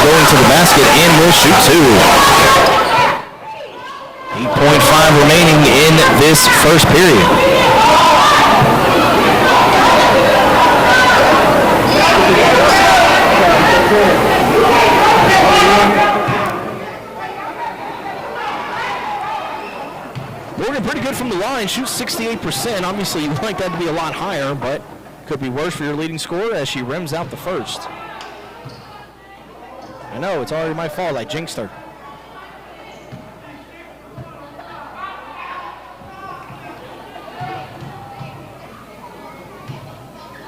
going to the basket and will shoot two. 8.5 remaining in this first period. Morgan pretty good from the line, shoots 68%. Obviously, you'd like that to be a lot higher, but could be worse for your leading scorer as she rims out the first. I know, it's already my fault. I jinxed her.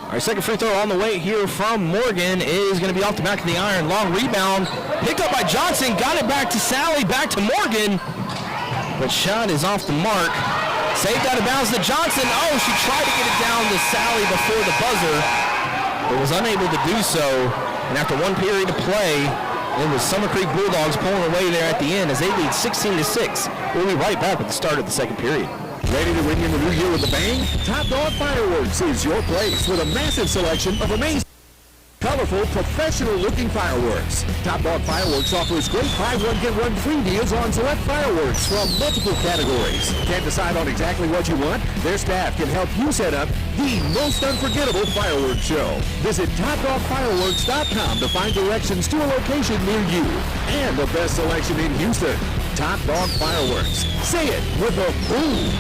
All right, second free throw on the way here from Morgan is going to be off the back of the iron. Long rebound, picked up by Johnson, got it back to Sally, back to Morgan. But shot is off the mark. Saved out of bounds to Johnson. Oh, she tried to get it down to Sally before the buzzer, but was unable to do so. And after one period of play, it was Summer Creek Bulldogs pulling away there at the end as they lead 16-6. We'll be right back with the start of the second period. Ready to ring in the new year with a bang? Top Dog Fireworks is your place with a massive selection of amazing, colorful, professional-looking fireworks. Top Dog Fireworks offers great buy one, get one free deals on select fireworks from multiple categories. Can't decide on exactly what you want? Their staff can help you set up the most unforgettable fireworks show. Visit TopDogFireworks.com to find directions to a location near you and the best selection in Houston. Top Dog Fireworks. Say it with a boom.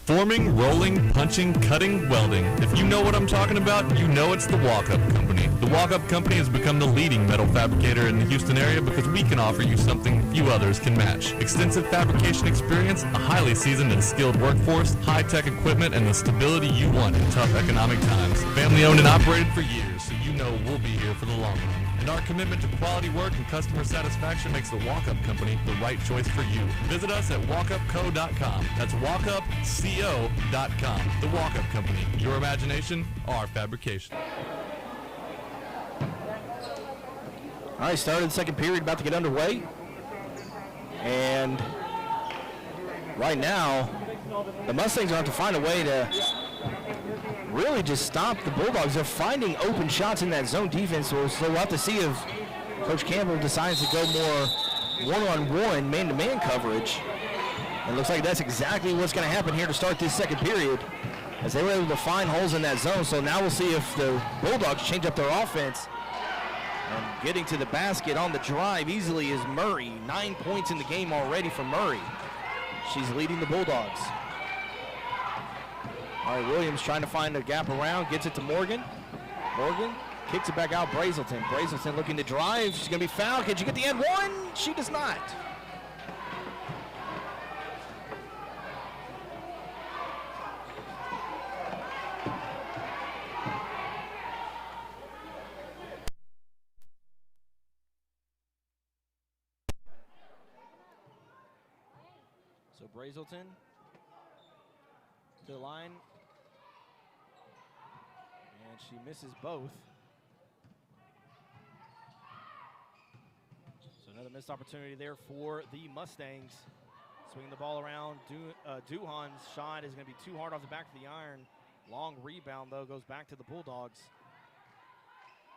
Forming, rolling, punching, cutting, welding. If you know what I'm talking about, you know it's the Walk-Up Company. The Walk-Up Company has become the leading metal fabricator in the Houston area because we can offer you something few others can match. Extensive fabrication experience, a highly seasoned and skilled workforce, high-tech equipment, and the stability you want in tough economic times. Family owned and operated for years, so you know we'll be here for the long run. And our commitment to quality work and customer satisfaction makes the Walk-Up Company the right choice for you. Visit us at walkupco.com. That's walkupco.com. The Walk-Up Company. Your imagination, our fabrication. All right, started the second period, about to get underway. And right now, the Mustangs are going to have to find a way to really just stop the Bulldogs. They're finding open shots in that zone defense, so we'll have to see if Coach Campbell decides to go more one-on-one, man-to-man coverage. It looks like that's exactly what's going to happen here to start this second period, as they were able to find holes in that zone. So now we'll see if the Bulldogs change up their offense. And getting to the basket on the drive easily is Murray. 9 points in the game already for Murray. She's leading the Bulldogs. All right, Williams trying to find a gap around, gets it to Morgan. Morgan kicks it back out, Brazelton. Brazelton looking to drive. She's going to be fouled. Can she get the end one? She does not. So Brazelton to the line. And she misses both. So another missed opportunity there for the Mustangs. Swinging the ball around. Duhan's shot is going to be too hard off the back of the iron. Long rebound, though, goes back to the Bulldogs.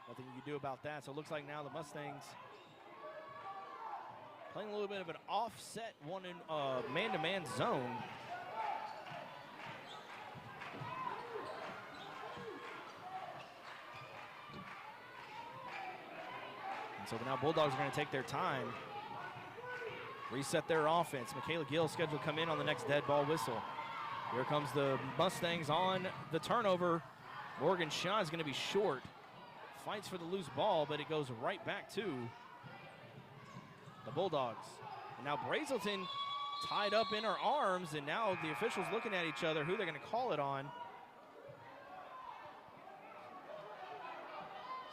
Nothing you can do about that. So it looks like now the Mustangs playing a little bit of an offset one in man-to-man zone. So now Bulldogs are going to take their time, reset their offense. Michaela Gill scheduled to come in on the next dead ball whistle. Here comes the Mustangs on the turnover. Morgan Shaw is going to be short. Fights for the loose ball, but it goes right back to the Bulldogs. And now Brazelton tied up in her arms, and now the officials looking at each other, who they're going to call it on.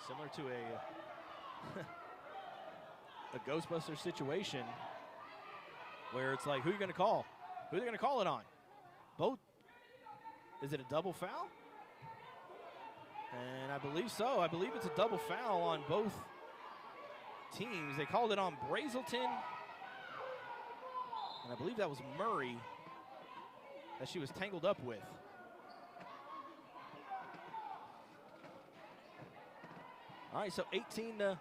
Similar to a Ghostbuster situation where it's like, who are you going to call? Who are they going to call it on? Both? Is it a double foul? And I believe so. I believe it's a double foul on both teams. They called it on Brazelton, and I believe that was Murray that she was tangled up with. All right, so 18 to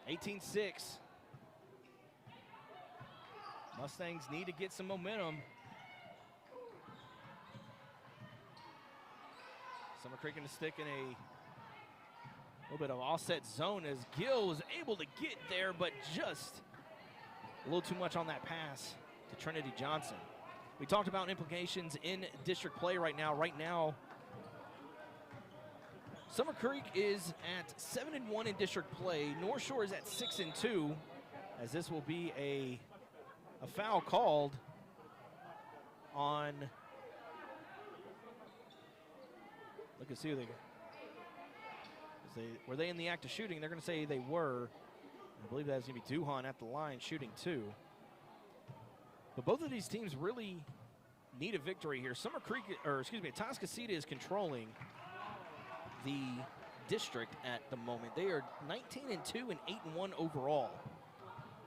18-6. Mustangs need to get some momentum. Summer Creek going to stick in a little bit of offset zone as Gill was able to get there, but just a little too much on that pass to Trinity Johnson. We talked about implications in district play right now. Right now, Summer Creek is at 7-1 in district play. North Shore is at 6-2, as this will be a foul called on. Look and see who were they in the act of shooting? They're going to say they were. I believe that's going to be Duhan at the line shooting 2. But both of these teams really need a victory here. Summer Creek, or excuse me, Atascocita is controlling the district at the moment. They are 19-2 and 8-1 overall.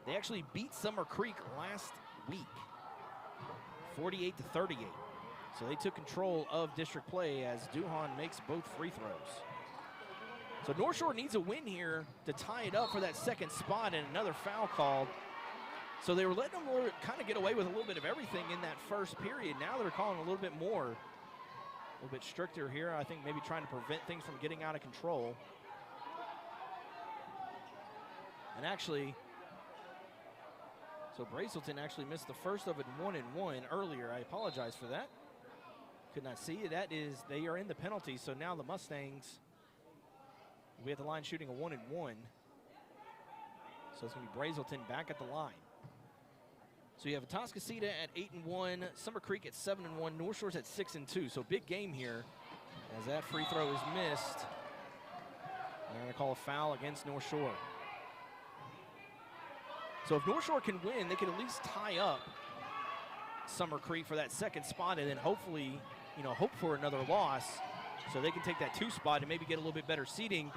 They actually beat Summer Creek last week, 48-38. So they took control of district play as Duhan makes both free throws. So North Shore needs a win here to tie it up for that second spot, and another foul called. So they were letting them kind of get away with a little bit of everything in that first period. Now they're calling a little bit more, a little bit stricter here. I think maybe trying to prevent things from getting out of control. And actually, so Brazelton actually missed the first of it 1-1 earlier. I apologize for that. Could not see it. That is, they are in the penalty. So now the Mustangs will be at the line shooting a 1-1. So it's going to be Brazelton back at the line. So you have Atascocita at 8-1, Summer Creek at 7-1, North Shore's at 6-2. So big game here as that free throw is missed. They're going to call a foul against North Shore. So if North Shore can win, they can at least tie up Summer Creek for that second spot, and then hopefully, hope for another loss so they can take that 2 spot and maybe get a little bit better seating.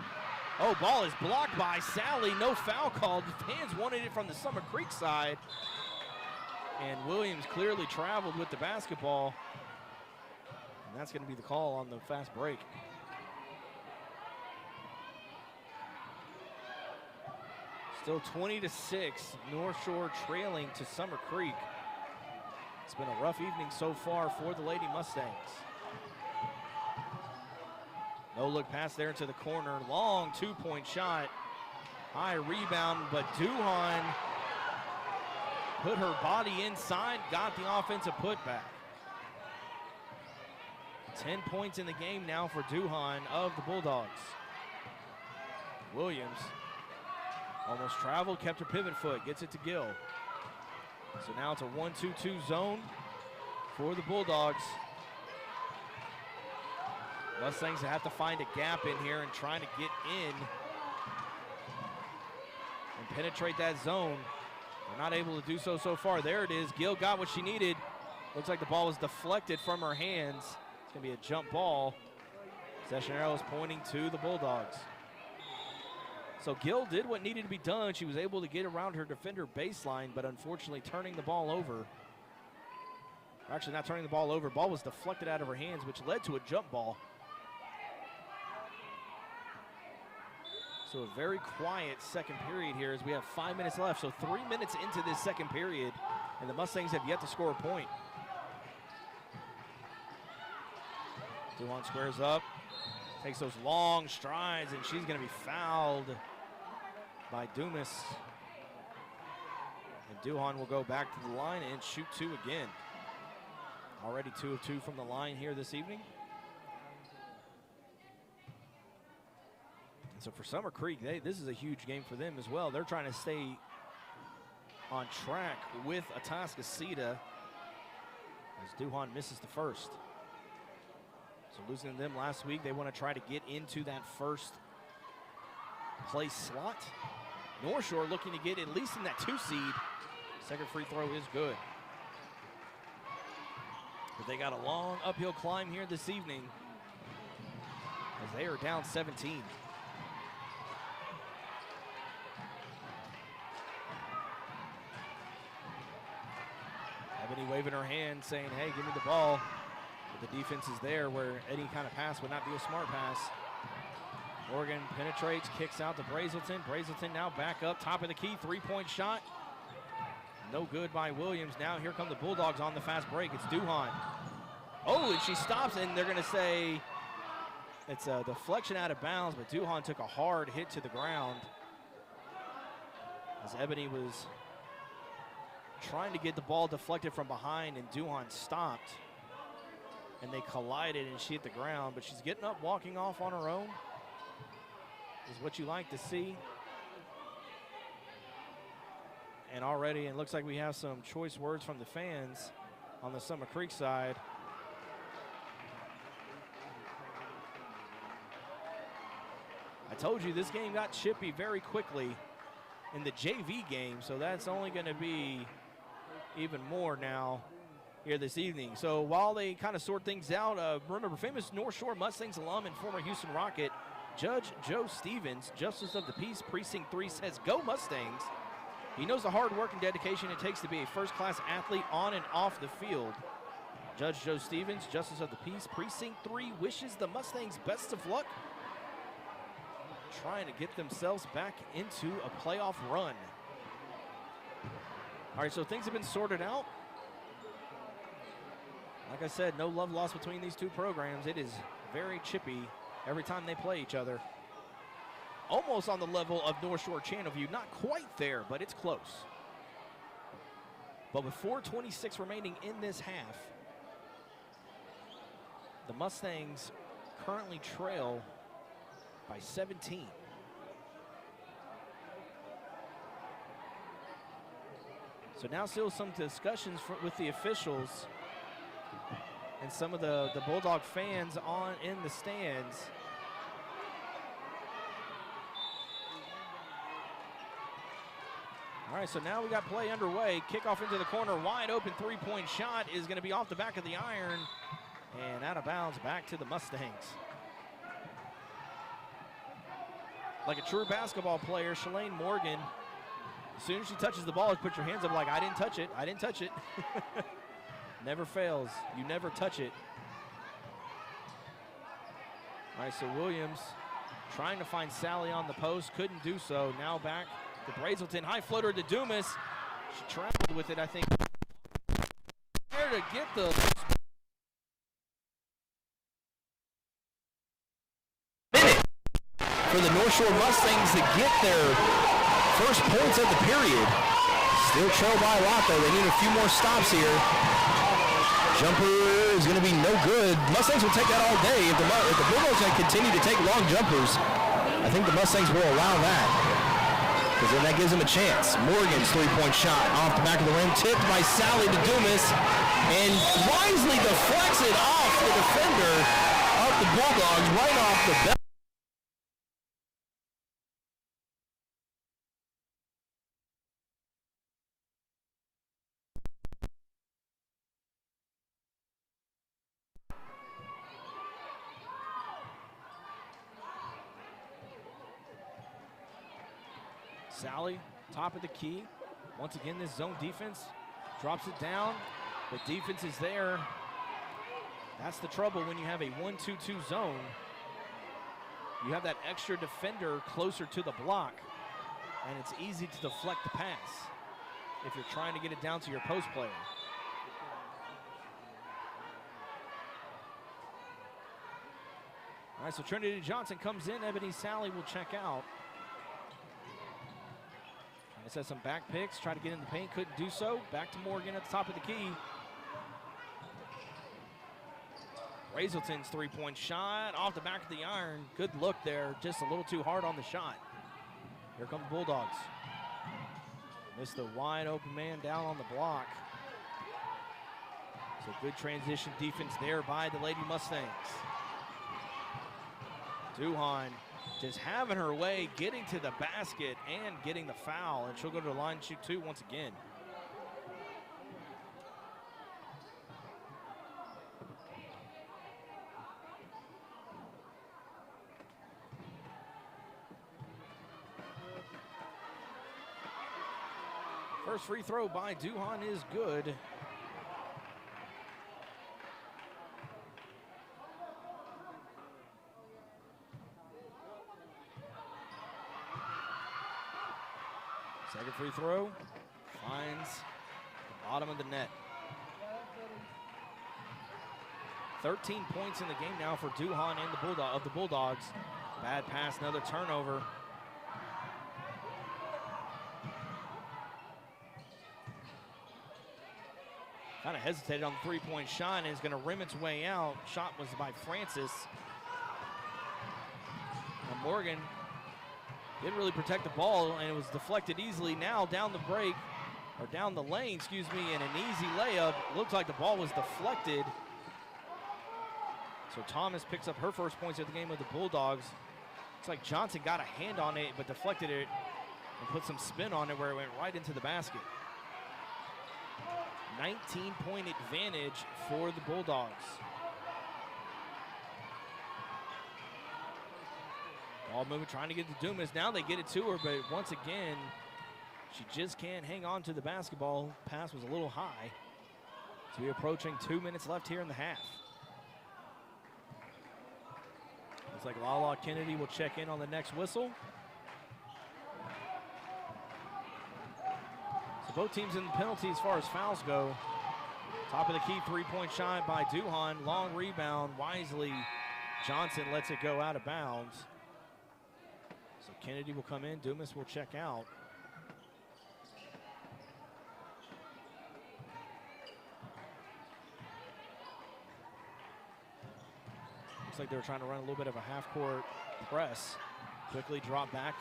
Oh, ball is blocked by Sally. No foul called. Fans wanted it from the Summer Creek side. And Williams clearly traveled with the basketball. And that's going to be the call on the fast break. Still 20-6. North Shore trailing to Summer Creek. It's been a rough evening so far for the Lady Mustangs. No look pass there into the corner. Long 2-point shot. High rebound, but Duhan put her body inside, got the offensive putback. 10 points in the game now for Duhan of the Bulldogs. Williams almost traveled, kept her pivot foot, gets it to Gill. So now it's a 1-2-2 zone for the Bulldogs. Mustangs have to find a gap in here and trying to get in and penetrate that zone. They're not able to do so far. There it is. Gill got what she needed. Looks like the ball was deflected from her hands. It's going to be a jump ball. Possession arrow is pointing to the Bulldogs. So Gill did what needed to be done. She was able to get around her defender baseline, but unfortunately turning the ball over. Actually, not turning the ball over. Ball was deflected out of her hands, which led to a jump ball. So a very quiet second period here as we have 5 minutes left. So 3 minutes into this second period, and the Mustangs have yet to score a point. Duhan squares up, takes those long strides, and she's going to be fouled by Dumas. And Duhan will go back to the line and shoot 2 again. Already 2 of 2 from the line here this evening. So for Summer Creek, this is a huge game for them as well. They're trying to stay on track with Atascocita as Duhan misses the first. So losing to them last week, they want to try to get into that first place slot. North Shore looking to get at least in that 2 seed. Second free throw is good. But they got a long uphill climb here this evening as they are down 17. Ebony waving her hand saying, hey, give me the ball. But the defense is there where any kind of pass would not be a smart pass. Morgan penetrates, kicks out to Brazelton. Brazelton now back up, top of the key, three-point shot. No good by Williams. Now here come the Bulldogs on the fast break. It's Duhan. Oh, and she stops, and they're going to say it's a deflection out of bounds, but Duhan took a hard hit to the ground as Ebony was trying to get the ball deflected from behind, and Duhan stopped, and they collided, and she hit the ground, but she's getting up, walking off on her own. Is what you like to see. And already it looks like we have some choice words from the fans on the Summit Creek side. I told you this game got chippy very quickly in the JV game, so that's only going to be even more now here this evening. So while they kind of sort things out, remember famous North Shore Mustangs alum and former Houston Rocket Judge Joe Stevens, Justice of the Peace, Precinct 3, says, "Go Mustangs." He knows the hard work and dedication it takes to be a first-class athlete on and off the field. Judge Joe Stevens, Justice of the Peace, Precinct 3, wishes the Mustangs best of luck trying to get themselves back into a playoff run. All right, so things have been sorted out. Like I said, no love lost between these two programs. It is very chippy every time they play each other. Almost on the level of North Shore Channelview. Not quite there, but it's close. But with 4:26 remaining in this half, the Mustangs currently trail by 17. So now still some discussions with the officials and some of the Bulldog fans in the stands. All right, so now we got play underway. Kickoff into the corner, wide open three-point shot is going to be off the back of the iron and out of bounds back to the Mustangs. Like a true basketball player, Shalane Morgan, as soon as she touches the ball, put your hands up like, I didn't touch it, I didn't touch it. Never fails, you never touch it. All right, so Williams trying to find Sally on the post, couldn't do so. Now back to Brazelton, high floater to Dumas. She traveled with it, I think. There to get the minute for the North Shore Mustangs to get their first points of the period. Still trail by a lot though, they need a few more stops here. Jumper is going to be no good. Mustangs will take that all day. If the Bulldogs continue to take long jumpers, I think the Mustangs will allow that, because then that gives them a chance. Morgan's three-point shot off the back of the rim, tipped by Sally to Dumas, and wisely deflects it off the defender of the Bulldogs, right off the belt. Sally, top of the key. Once again, this zone defense drops it down. The defense is there. That's the trouble when you have a 1-2-2 zone. You have that extra defender closer to the block, and it's easy to deflect the pass if you're trying to get it down to your post player. All right, so Trinity Johnson comes in. Ebony Sally will check out. It says some back picks, try to get in the paint, couldn't do so. Back to Morgan at the top of the key. Brazelton's three-point shot off the back of the iron. Good look there, just a little too hard on the shot. Here come the Bulldogs. Missed the wide open man down on the block. So good transition defense there by the Lady Mustangs. Duhan just having her way, getting to the basket and getting the foul, and she'll go to the line and shoot two once again. First free throw by Duhan is good. Second free throw finds the bottom of the net. 13 points in the game now for Duhan and the Bulldogs. Bad pass, another turnover. Kind of hesitated on the three-point shot and is going to rim its way out. Shot was by Francis. And Morgan didn't really protect the ball, and it was deflected easily. Now down the break, or down the lane, excuse me, and an easy layup. Looked like the ball was deflected. So Thomas picks up her first points of the game with the Bulldogs. Looks like Johnson got a hand on it, but deflected it and put some spin on it where it went right into the basket. 19-point advantage for the Bulldogs. Ball moving, trying to get to Dumas. Now they get it to her, but once again, she just can't hang on to the basketball. Pass was a little high. So we're approaching 2 minutes left here in the half. Looks like Lala Kennedy will check in on the next whistle. So both teams in the penalty as far as fouls go. Top of the key, three-point shot by Duhan. Long rebound, wisely. Johnson lets it go out of bounds. So Kennedy will come in, Dumas will check out. Looks like they were trying to run a little bit of a half-court press. Quickly drop back.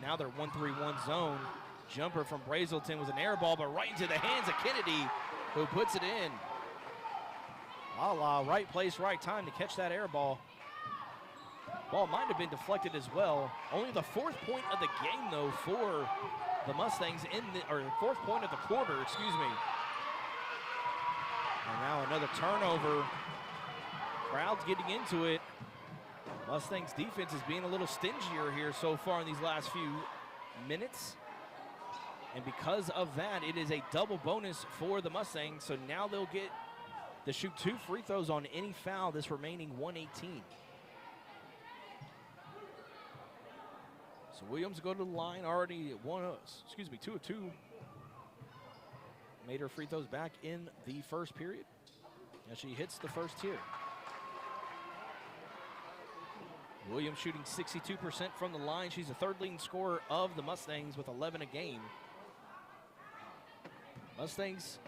Now they're 1-3-1 zone. Jumper from Brazelton was an air ball, but right into the hands of Kennedy, who puts it in. Lala, right place, right time to catch that air ball. Ball might have been deflected as well. Only the fourth point of the game, though, for the Mustangs or fourth point of the quarter, excuse me. And now another turnover. Crowd's getting into it. Mustangs defense is being a little stingier here so far in these last few minutes. And because of that, it is a double bonus for the Mustangs. So now they'll get to shoot 2 free throws on any foul this remaining 118. So Williams go to the line already 2 of 2. Made her free throws back in the first period as she hits the first tier. Williams shooting 62% from the line. She's the third leading scorer of the Mustangs with 11 a game. Mustangs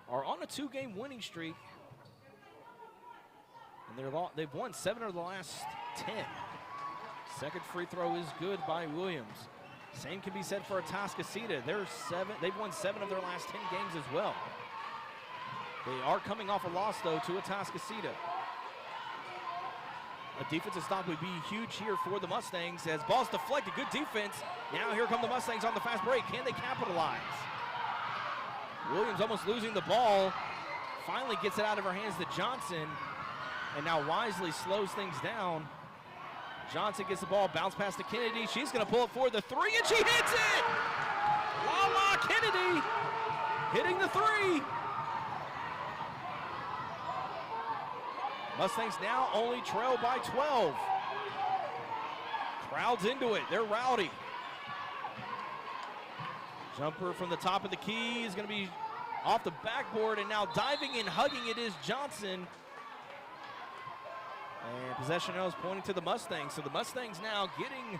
are on a 2-game winning streak, and they've won 7 of the last 10. Second free throw is good by Williams. Same can be said for Atascocita. They've won 7 of their last 10 games as well. They are coming off a loss, though, to Atascocita. A defensive stop would be huge here for the Mustangs as ball's deflected. Good defense. Now here come the Mustangs on the fast break. Can they capitalize? Williams almost losing the ball. Finally gets it out of her hands to Johnson. And now wisely slows things down. Johnson gets the ball, bounce pass to Kennedy. She's going to pull it for the 3, and she hits it! Lala Kennedy hitting the 3. Mustangs now only trail by 12. Crowd's into it. They're rowdy. Jumper from the top of the key is going to be off the backboard, and now diving and hugging it is Johnson. And possession arrows pointing to the Mustangs. So the Mustangs now getting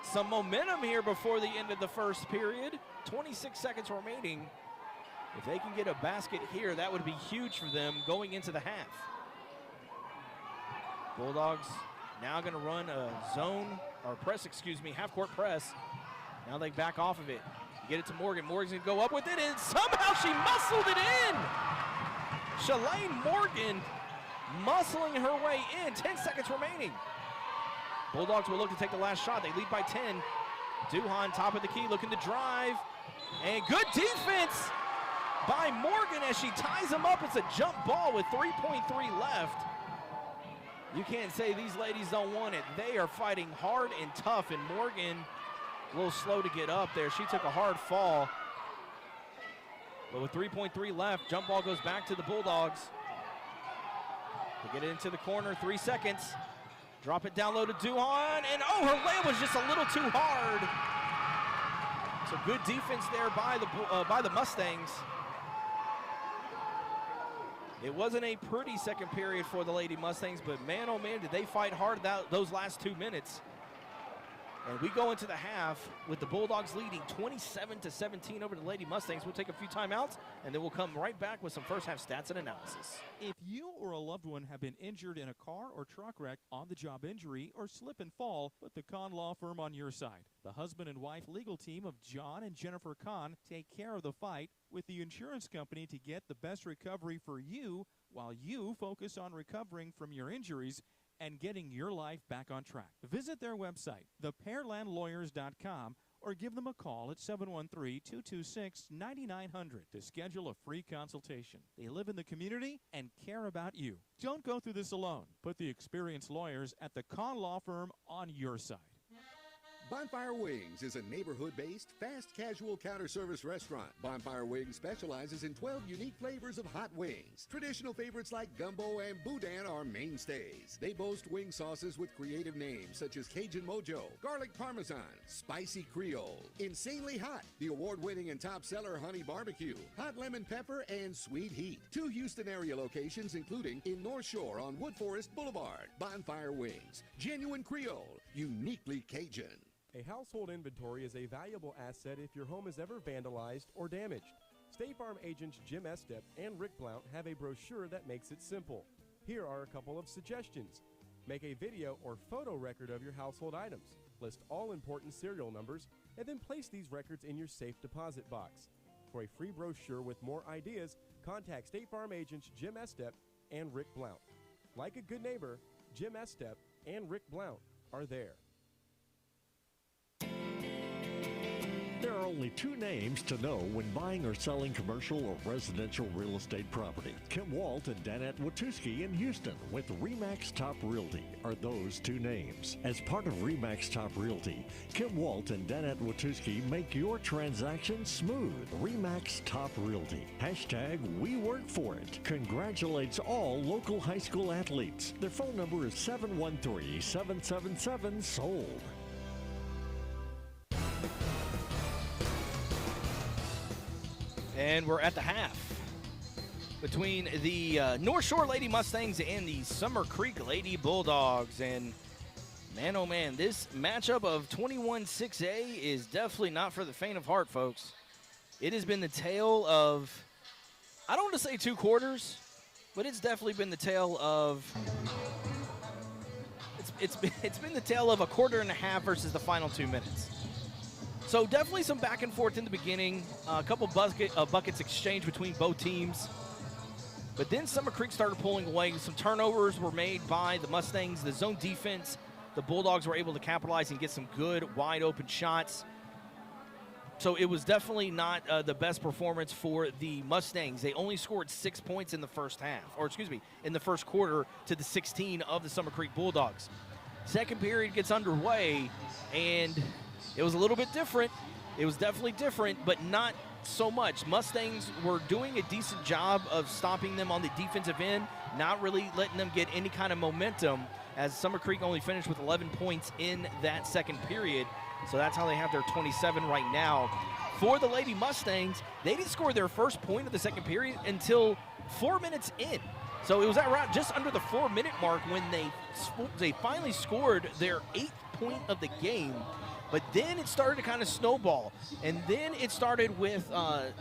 some momentum here before the end of the first period. 26 seconds remaining. If they can get a basket here, that would be huge for them going into the half. Bulldogs now going to run a zone, or press, excuse me, half-court press. Now they back off of it. Get it to Morgan. Morgan's going to go up with it, and somehow she muscled it in! Shalane Morgan muscling her way in. 10 seconds remaining. Bulldogs will look to take the last shot. They lead by 10. Duhan, top of the key, looking to drive. And good defense by Morgan as she ties him up. It's a jump ball with 3.3 left. You can't say these ladies don't want it. They are fighting hard and tough, and Morgan a little slow to get up there. She took a hard fall. But with 3.3 left, jump ball goes back to the Bulldogs. They get it into the corner, 3 seconds. Drop it down low to Duhan, and oh, her layup was just a little too hard. So good defense there by the Mustangs. It wasn't a pretty second period for the Lady Mustangs, but man, oh man, did they fight hard those last 2 minutes. And we go into the half with the Bulldogs leading 27-17 over the Lady Mustangs. We'll take a few timeouts, and then we'll come right back with some first half stats and analysis. If you or a loved one have been injured in a car or truck wreck, on-the-job injury, or slip and fall, put the Kahn Law Firm on your side. The husband and wife legal team of John and Jennifer Kahn take care of the fight with the insurance company to get the best recovery for you while you focus on recovering from your injuries and getting your life back on track. Visit their website, thepearlandlawyers.com, or give them a call at 713-226-9900 to schedule a free consultation. They live in the community and care about you. Don't go through this alone. Put the experienced lawyers at the Kahn Law Firm on your side. Bonfire Wings is a neighborhood-based, fast casual counter-service restaurant. Bonfire Wings specializes in 12 unique flavors of hot wings. Traditional favorites like gumbo and boudin are mainstays. They boast wing sauces with creative names such as Cajun Mojo, Garlic Parmesan, Spicy Creole, Insanely Hot, the award-winning and top seller Honey Barbecue, Hot Lemon Pepper, and Sweet Heat. 2 Houston area locations including in North Shore on Wood Forest Boulevard. Bonfire Wings, genuine Creole, uniquely Cajun. A household inventory is a valuable asset if your home is ever vandalized or damaged. State Farm agents Jim Estep and Rick Blount have a brochure that makes it simple. Here are a couple of suggestions. Make a video or photo record of your household items. List all important serial numbers, and then place these records in your safe deposit box. For a free brochure with more ideas, contact State Farm agents Jim Estep and Rick Blount. Like a good neighbor, Jim Estep and Rick Blount are there. There are only 2 names to know when buying or selling commercial or residential real estate property. Kim Walt and Danette Watuski in Houston with RE/MAX Top Realty are those 2 names. As part of RE/MAX Top Realty, Kim Walt and Danette Watuski make your transaction smooth. RE/MAX Top Realty. Hashtag we work for it. Congratulates all local high school athletes. Their phone number is 713-777-SOLD. And we're at the half between the North Shore Lady Mustangs and the Summer Creek Lady Bulldogs. And man, oh man, this matchup of 21-6A is definitely not for the faint of heart, folks. It has been the tale of, I don't want to say 2 quarters, but it's definitely been the tale of, it's been the tale of a quarter and a half versus the final 2 minutes. So definitely some back and forth in the beginning, a couple buckets exchanged between both teams. But then Summer Creek started pulling away. Some turnovers were made by the Mustangs. The zone defense, the Bulldogs were able to capitalize and get some good wide open shots. So it was definitely not the best performance for the Mustangs. They only scored 6 points in the first half, or excuse me, in the first quarter to the 16 of the Summer Creek Bulldogs. Second period gets underway, and it was a little bit different. It was definitely different, but not so much. Mustangs were doing a decent job of stopping them on the defensive end, not really letting them get any kind of momentum, as Summer Creek only finished with 11 points in that second period. So that's how they have their 27 right now. For the Lady Mustangs, they didn't score their first point of the second period until 4 minutes in. So it was around just under the 4-minute mark when they finally scored their 8th point of the game. But then it started to kind of snowball. And then it started with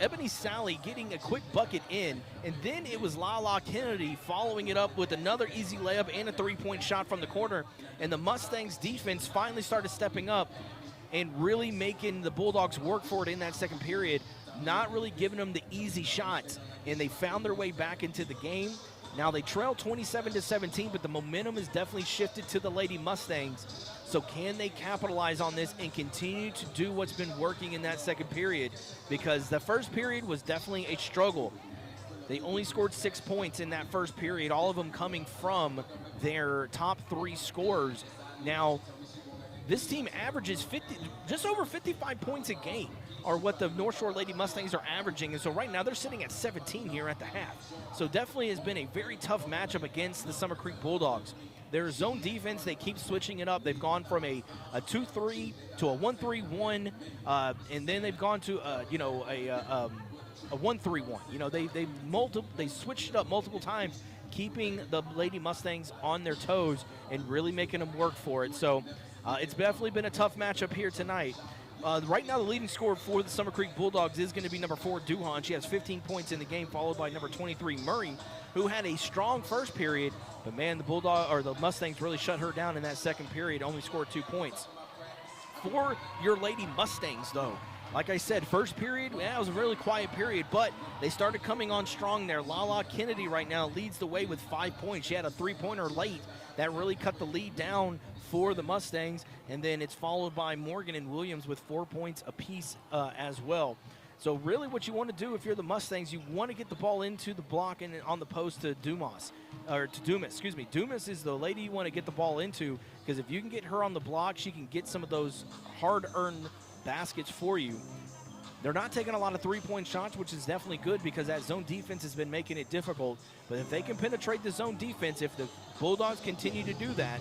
Ebony Sally getting a quick bucket in. And then it was Lala Kennedy following it up with another easy layup and a 3-point shot from the corner. And the Mustangs defense finally started stepping up and really making the Bulldogs work for it in that second period, not really giving them the easy shots. And they found their way back into the game. Now they trail 27-17, but the momentum is definitely shifted to the Lady Mustangs. So can they capitalize on this and continue to do what's been working in that second period? Because the first period was definitely a struggle. They only scored 6 points in that first period, all of them coming from their top 3 scorers. Now, this team averages just over 55 points a game. are what the North Shore Lady Mustangs are averaging. And so right now they're sitting at 17 here at the half. So definitely has been a very tough matchup against the Summer Creek Bulldogs. Their zone defense, they keep switching it up. They've gone from a 2-3 to a 1-3-1, and then they've gone to a 1-3-1. You know, they switched it up multiple times, keeping the Lady Mustangs on their toes and really making them work for it. So it's definitely been a tough matchup here tonight. Right now, the leading scorer for the Summer Creek Bulldogs is going to be number 4, Duhan. She has 15 points in the game, followed by number 23, Murray, who had a strong first period. But man, the Mustangs really shut her down in that second period. Only scored 2 points. For your Lady Mustangs, though, like I said, first period, it was a really quiet period, but they started coming on strong there. Lala Kennedy right now leads the way with 5 points. She had a 3-pointer late that really cut the lead down for the Mustangs, and then it's followed by Morgan and Williams with 4 points apiece as well. So really what you want to do if you're the Mustangs, you want to get the ball into the block and on the post to Dumas. Dumas is the lady you want to get the ball into, because if you can get her on the block, she can get some of those hard-earned baskets for you. They're not taking a lot of three-point shots, which is definitely good because that zone defense has been making it difficult. But if they can penetrate the zone defense, if the Bulldogs continue to do that,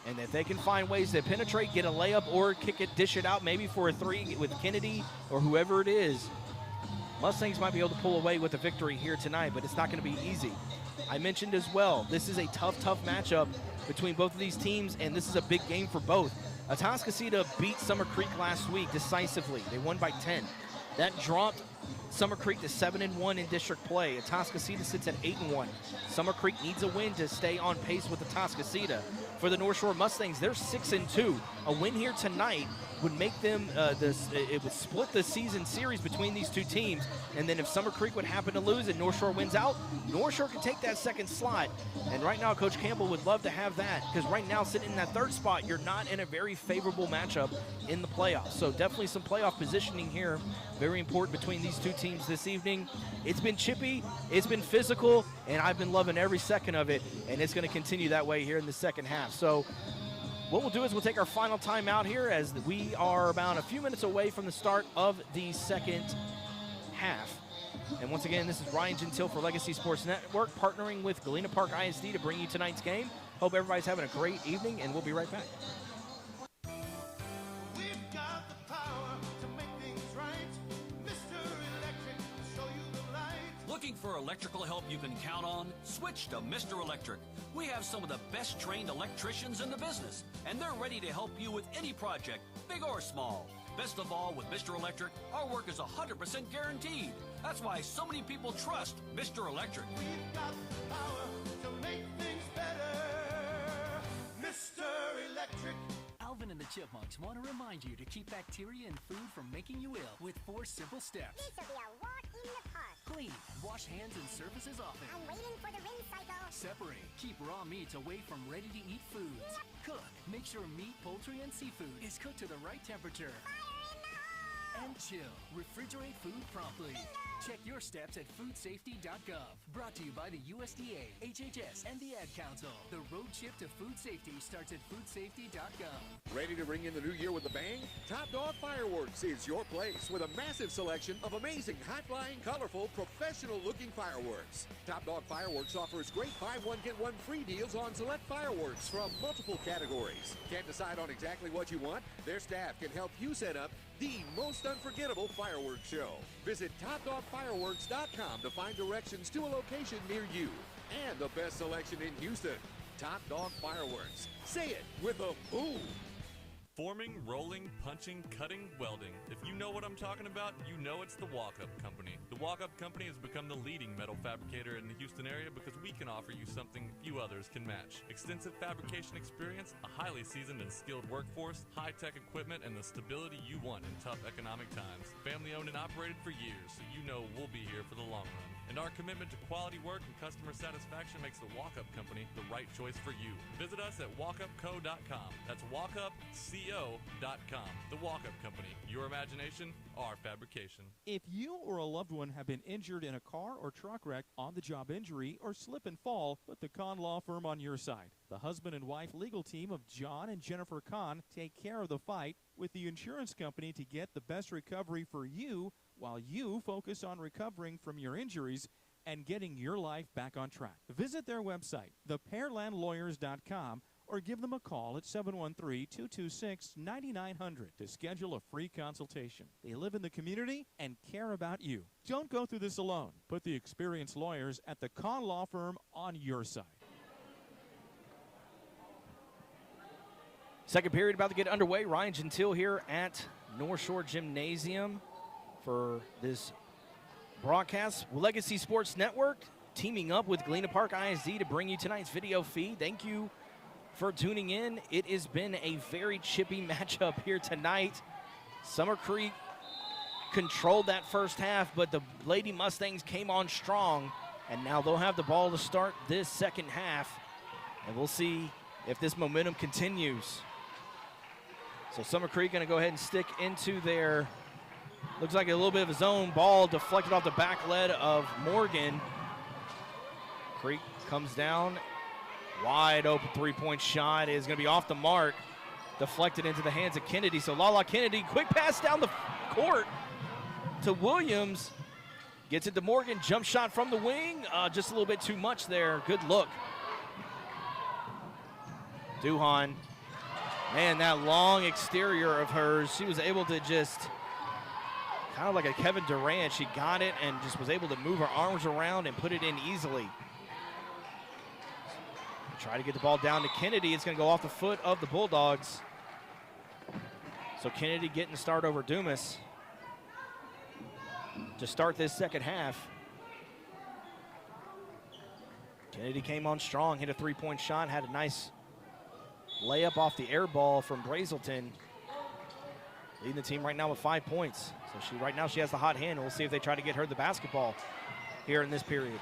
and if they can find ways to penetrate, get a layup, or kick it, dish it out maybe for a 3 with Kennedy or whoever it is, Mustangs might be able to pull away with a victory here tonight, but it's not going to be easy. I mentioned as well, this is a tough matchup between both of these teams, and this is a big game for both. Atascocita beat Summer Creek last week decisively. They won by 10. That dropped Summer Creek to 7-1 in district play. Atascocita sits at 8-1. Summer Creek needs a win to stay on pace with Atascocita. For the North Shore Mustangs, they're 6-2. A win here tonight would make them it would split the season series between these two teams. And then if Summer Creek would happen to lose and North Shore wins out, North Shore could take that second slot. And right now, Coach Campbell would love to have that, because right now, sitting in that third spot, you're not in a very favorable matchup in the playoffs. So definitely some playoff positioning here. Very important between these two teams this evening. It's been chippy, it's been physical, and I've been loving every second of it, and it's going to continue that way here in the second half. So what we'll do is we'll take our final time out here, as we are about a few minutes away from the start of the second half. And once again, this is Ryan Gentile for Legacy Sports Network, partnering with Galena Park ISD to bring you tonight's game. Hope everybody's having a great evening, and we'll be right back. Looking for electrical help you can count on? Switch to Mr. Electric. We have some of the best trained electricians in the business, and they're ready to help you with any project, big or small. Best of all, with Mr. Electric, our work is 100% guaranteed. That's why so many people trust Mr. Electric. We've got the power to make things better. Mr. Electric. Alvin and the Chipmunks want to remind you to keep bacteria in food from making you ill with 4 simple steps. This will be a walk in the park. Clean. Wash hands and surfaces often. I'm waiting for the rinse cycle. Separate. Keep raw meats away from ready-to-eat foods. Cook. Make sure meat, poultry, and seafood is cooked to the right temperature. And chill. Refrigerate food promptly. Check your steps at foodsafety.gov. Brought to you by the USDA, HHS, and the Ad Council. The road trip to food safety starts at foodsafety.gov. Ready to ring in the new year with a bang? Top Dog Fireworks is your place with a massive selection of amazing, high-flying, colorful, professional-looking fireworks. Top Dog Fireworks offers great buy one, get one free deals on select fireworks from multiple categories. Can't decide on exactly what you want? Their staff can help you set up the most unforgettable fireworks show. Visit TopDogFireworks.com to find directions to a location near you. And the best selection in Houston. Top Dog Fireworks. Say it with a boom. Forming, rolling, punching, cutting, welding. If you know what I'm talking about, you know it's the Walk-Up Company. The Walk-Up Company has become the leading metal fabricator in the Houston area because we can offer you something few others can match. Extensive fabrication experience, a highly seasoned and skilled workforce, high-tech equipment, and the stability you want in tough economic times. Family owned and operated for years, so you know we'll be here for the long run. And our commitment to quality work and customer satisfaction makes the Walkup Company the right choice for you. Visit us at walkupco.com. That's walkupco.com. The Walkup Company. Your imagination, our fabrication. If you or a loved one have been injured in a car or truck wreck, on-the-job injury, or slip and fall, put the Kahn Law Firm on your side. The husband and wife legal team of John and Jennifer Kahn take care of the fight with the insurance company to get the best recovery for you while you focus on recovering from your injuries and getting your life back on track. Visit their website, thepearlandlawyers.com, or give them a call at 713-226-9900 to schedule a free consultation. They live in the community and care about you. Don't go through this alone. Put the experienced lawyers at the Kahn Law Firm on your side. Second period about to get underway. Ryan Gentile here at North Shore Gymnasium for this broadcast. Legacy Sports Network teaming up with Galena Park ISD to bring you tonight's video feed. Thank you for tuning in. It has been a very chippy matchup here tonight. Summer Creek controlled that first half, but the Lady Mustangs came on strong, and now they'll have the ball to start this second half, and we'll see if this momentum continues. So Summer Creek going to go ahead and stick into their, looks like a little bit of a zone ball, deflected off the back leg of Morgan. Creek comes down, wide open three-point shot is going to be off the mark, deflected into the hands of Kennedy. So Lala Kennedy, quick pass down the court to Williams, gets it to Morgan, jump shot from the wing, just a little bit too much there. Good look. Duhan, man, that long exterior of hers, she was able to just, kind of like a Kevin Durant, she got it and just was able to move her arms around and put it in easily. Try to get the ball down to Kennedy. It's going to go off the foot of the Bulldogs. So Kennedy getting the start over Dumas to start this second half. Kennedy came on strong, hit a three-point shot, had a nice layup off the air ball from Brazelton. Leading the team right now with 5 points. So right now she has the hot hand, and we'll see if they try to get her the basketball here in this period.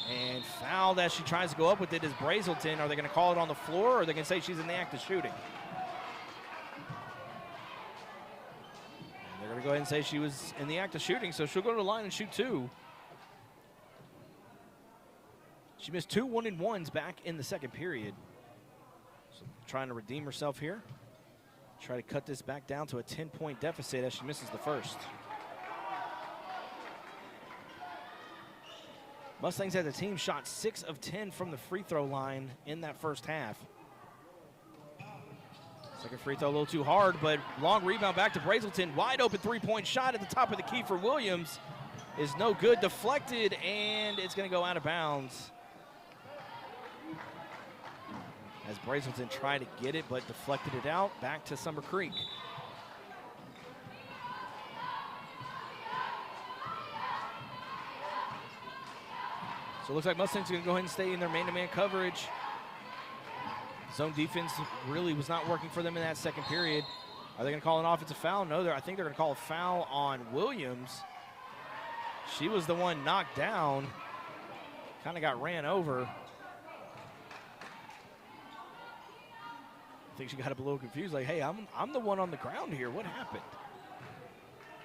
And fouled as she tries to go up with it is Brazelton. Are they going to call it on the floor, or are they going to say she's in the act of shooting? And they're going to go ahead and say she was in the act of shooting, so she'll go to the line and shoot two. She missed 2 1-and-1s back in the second period. So trying to redeem herself here. Try to cut this back down to a 10-point deficit as she misses the first. Mustangs as a team shot 6 of 10 from the free throw line in that first half. Second free throw a little too hard, but long rebound back to Brazelton. Wide open three-point shot at the top of the key for Williams is no good. Deflected, and it's going to go out of bounds. As Brazelton tried to get it, but deflected it out. Back to Summer Creek. So it looks like Mustangs are going to go ahead and stay in their man-to-man coverage. Zone defense really was not working for them in that second period. Are they going to call an offensive foul? No, I think they're going to call a foul on Williams. She was the one knocked down. Kind of got ran over. I think she got a little confused, like, hey, I'm the one on the ground here. What happened?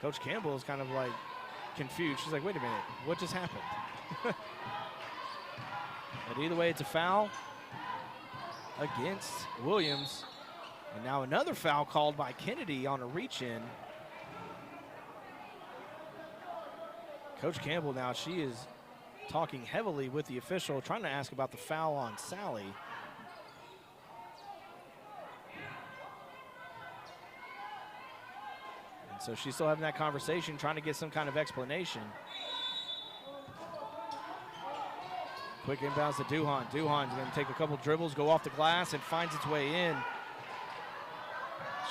Coach Campbell is kind of like confused. She's like, wait a minute, what just happened? But either way, it's a foul against Williams. And now another foul called by Kennedy on a reach-in. Coach Campbell now, she is talking heavily with the official, trying to ask about the foul on Sally. And so she's still having that conversation, trying to get some kind of explanation. Quick inbounds to Duhan. Duhan's going to take a couple dribbles, go off the glass, and finds its way in.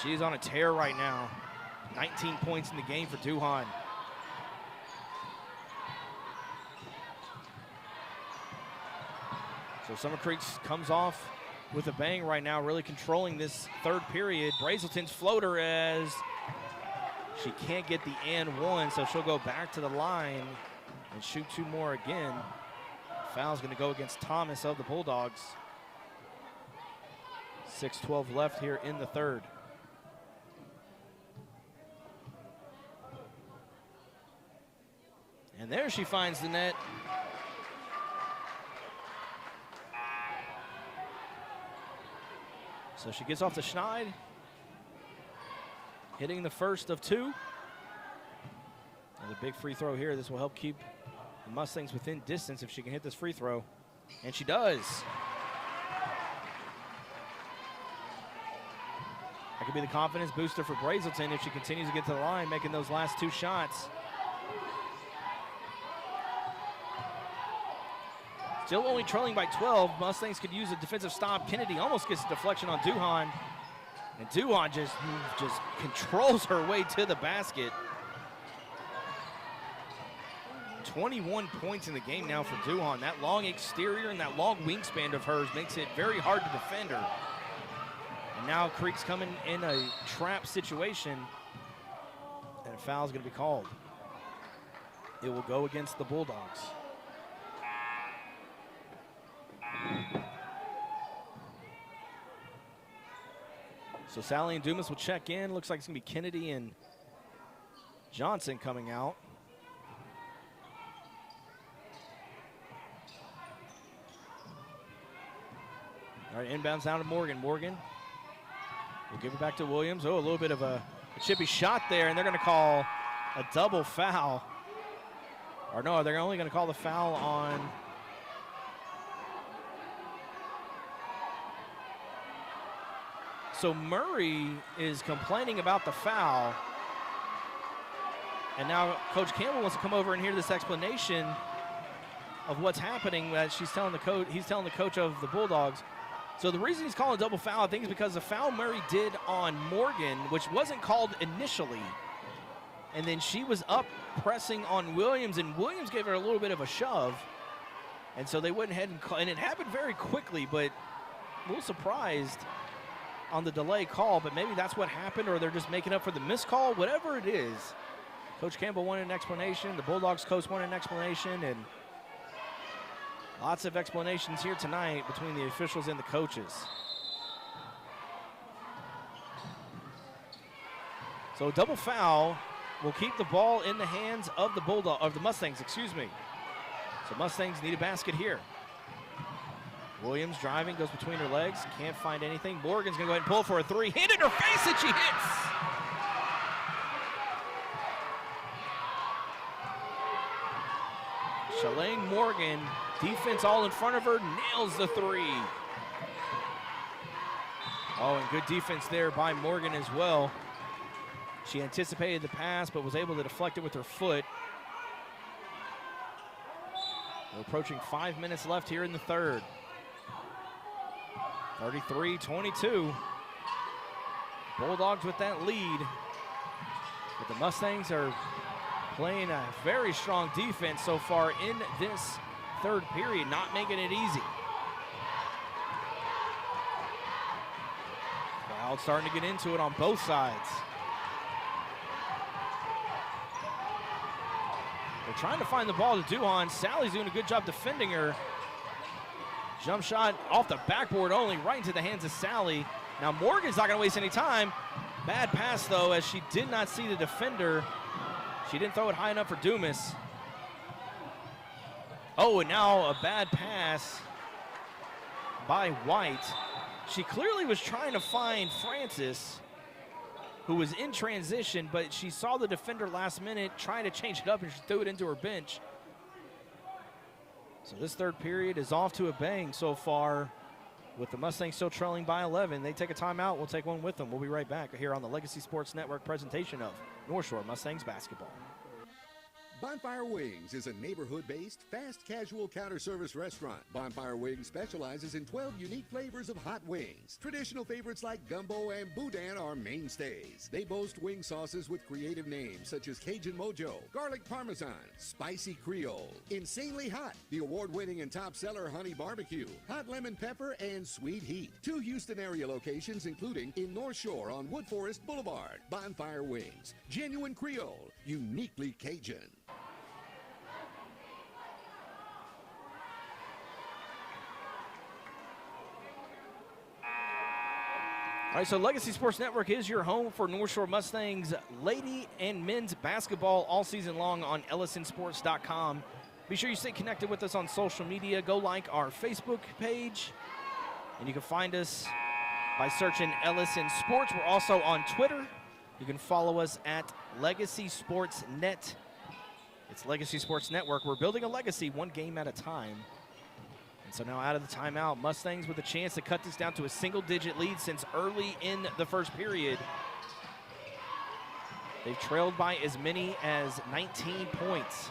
She's on a tear right now. 19 points in the game for Duhan. So Summer Creek comes off with a bang right now, really controlling this third period. Brazelton's floater as she can't get the and one, so she'll go back to the line. and shoot 2 more again. Foul's going to go against Thomas of the Bulldogs. 6:12 left here in the third. And there she finds the net. So she gets off the schneid, hitting the first of 2. Another big free throw here. This will help keep the Mustangs within distance if she can hit this free throw. And she does. That could be the confidence booster for Brazelton if she continues to get to the line, making those last 2 shots. Still only trailing by 12. Mustangs could use a defensive stop. Kennedy almost gets a deflection on Duhan. And Duhan just controls her way to the basket. 21 points in the game now for Duhan. That long exterior and that long wingspan of hers makes it very hard to defend her. And now Creek's coming in a trap situation. And a foul is going to be called. It will go against the Bulldogs. So Sally and Dumas will check in. Looks like it's going to be Kennedy and Johnson coming out. All right, inbounds down to Morgan. Morgan will give it back to Williams. Oh, a little bit of a chippy shot there, and they're going to call a double foul. Or no, they're only going to call the foul on... So Murray is complaining about the foul. And now Coach Campbell wants to come over and hear this explanation of what's happening that he's telling the coach of the Bulldogs. So the reason he's calling a double foul, I think, is because the foul Murray did on Morgan, which wasn't called initially. And then she was up pressing on Williams, and Williams gave her a little bit of a shove. And so they went ahead and call, and it happened very quickly, but a little surprised on the delay call, but maybe that's what happened, or they're just making up for the missed call. Whatever it is, Coach Campbell wanted an explanation. The Bulldogs coach wanted an explanation, and lots of explanations here tonight between the officials and the coaches. So a double foul will keep the ball in the hands of the Mustangs, excuse me. So Mustangs need a basket here. Williams driving, goes between her legs, can't find anything. Morgan's gonna go ahead and pull for a 3. Hit in her face, and she hits. Shalane Morgan, defense all in front of her, nails the 3. Oh, and good defense there by Morgan as well. She anticipated the pass, but was able to deflect it with her foot. We're approaching 5 minutes left here in the third. 33-22. Bulldogs with that lead. But the Mustangs are playing a very strong defense so far in this third period, not making it easy. Crowd starting to get into it on both sides. They're trying to find the ball to Duhan. Sally's doing a good job defending her. Jump shot off the backboard only, right into the hands of Sally. Now Morgan's not gonna waste any time. Bad pass though, as she did not see the defender. She didn't throw it high enough for Dumas. Oh, and now a bad pass by White. She clearly was trying to find Francis, who was in transition, but she saw the defender last minute trying to change it up, and she threw it into her bench. So this third period is off to a bang so far, with the Mustangs still trailing by 11. They take a timeout. We'll take one with them. We'll be right back here on the Legacy Sports Network presentation of North Shore Mustangs basketball. Bonfire Wings is a neighborhood-based, fast casual counter service restaurant. Bonfire Wings specializes in 12 unique flavors of hot wings. Traditional favorites like gumbo and boudin are mainstays. They boast wing sauces with creative names such as Cajun Mojo, Garlic Parmesan, Spicy Creole, Insanely Hot, the award-winning and top seller Honey Barbecue, Hot Lemon Pepper, and Sweet Heat. 2 Houston area locations, including in North Shore on Wood Forest Boulevard. Bonfire Wings, genuine Creole, uniquely Cajun. All right, so Legacy Sports Network is your home for North Shore Mustangs lady and men's basketball all season long on ellisonsports.com. Be sure you stay connected with us on social media. Go like our Facebook page, and you can find us by searching Ellison Sports. We're also on Twitter. You can follow us at Legacy Sports Net. It's Legacy Sports Network. We're building a legacy one game at a time. And so now out of the timeout, Mustangs with a chance to cut this down to a single-digit lead since early in the first period. They've trailed by as many as 19 points.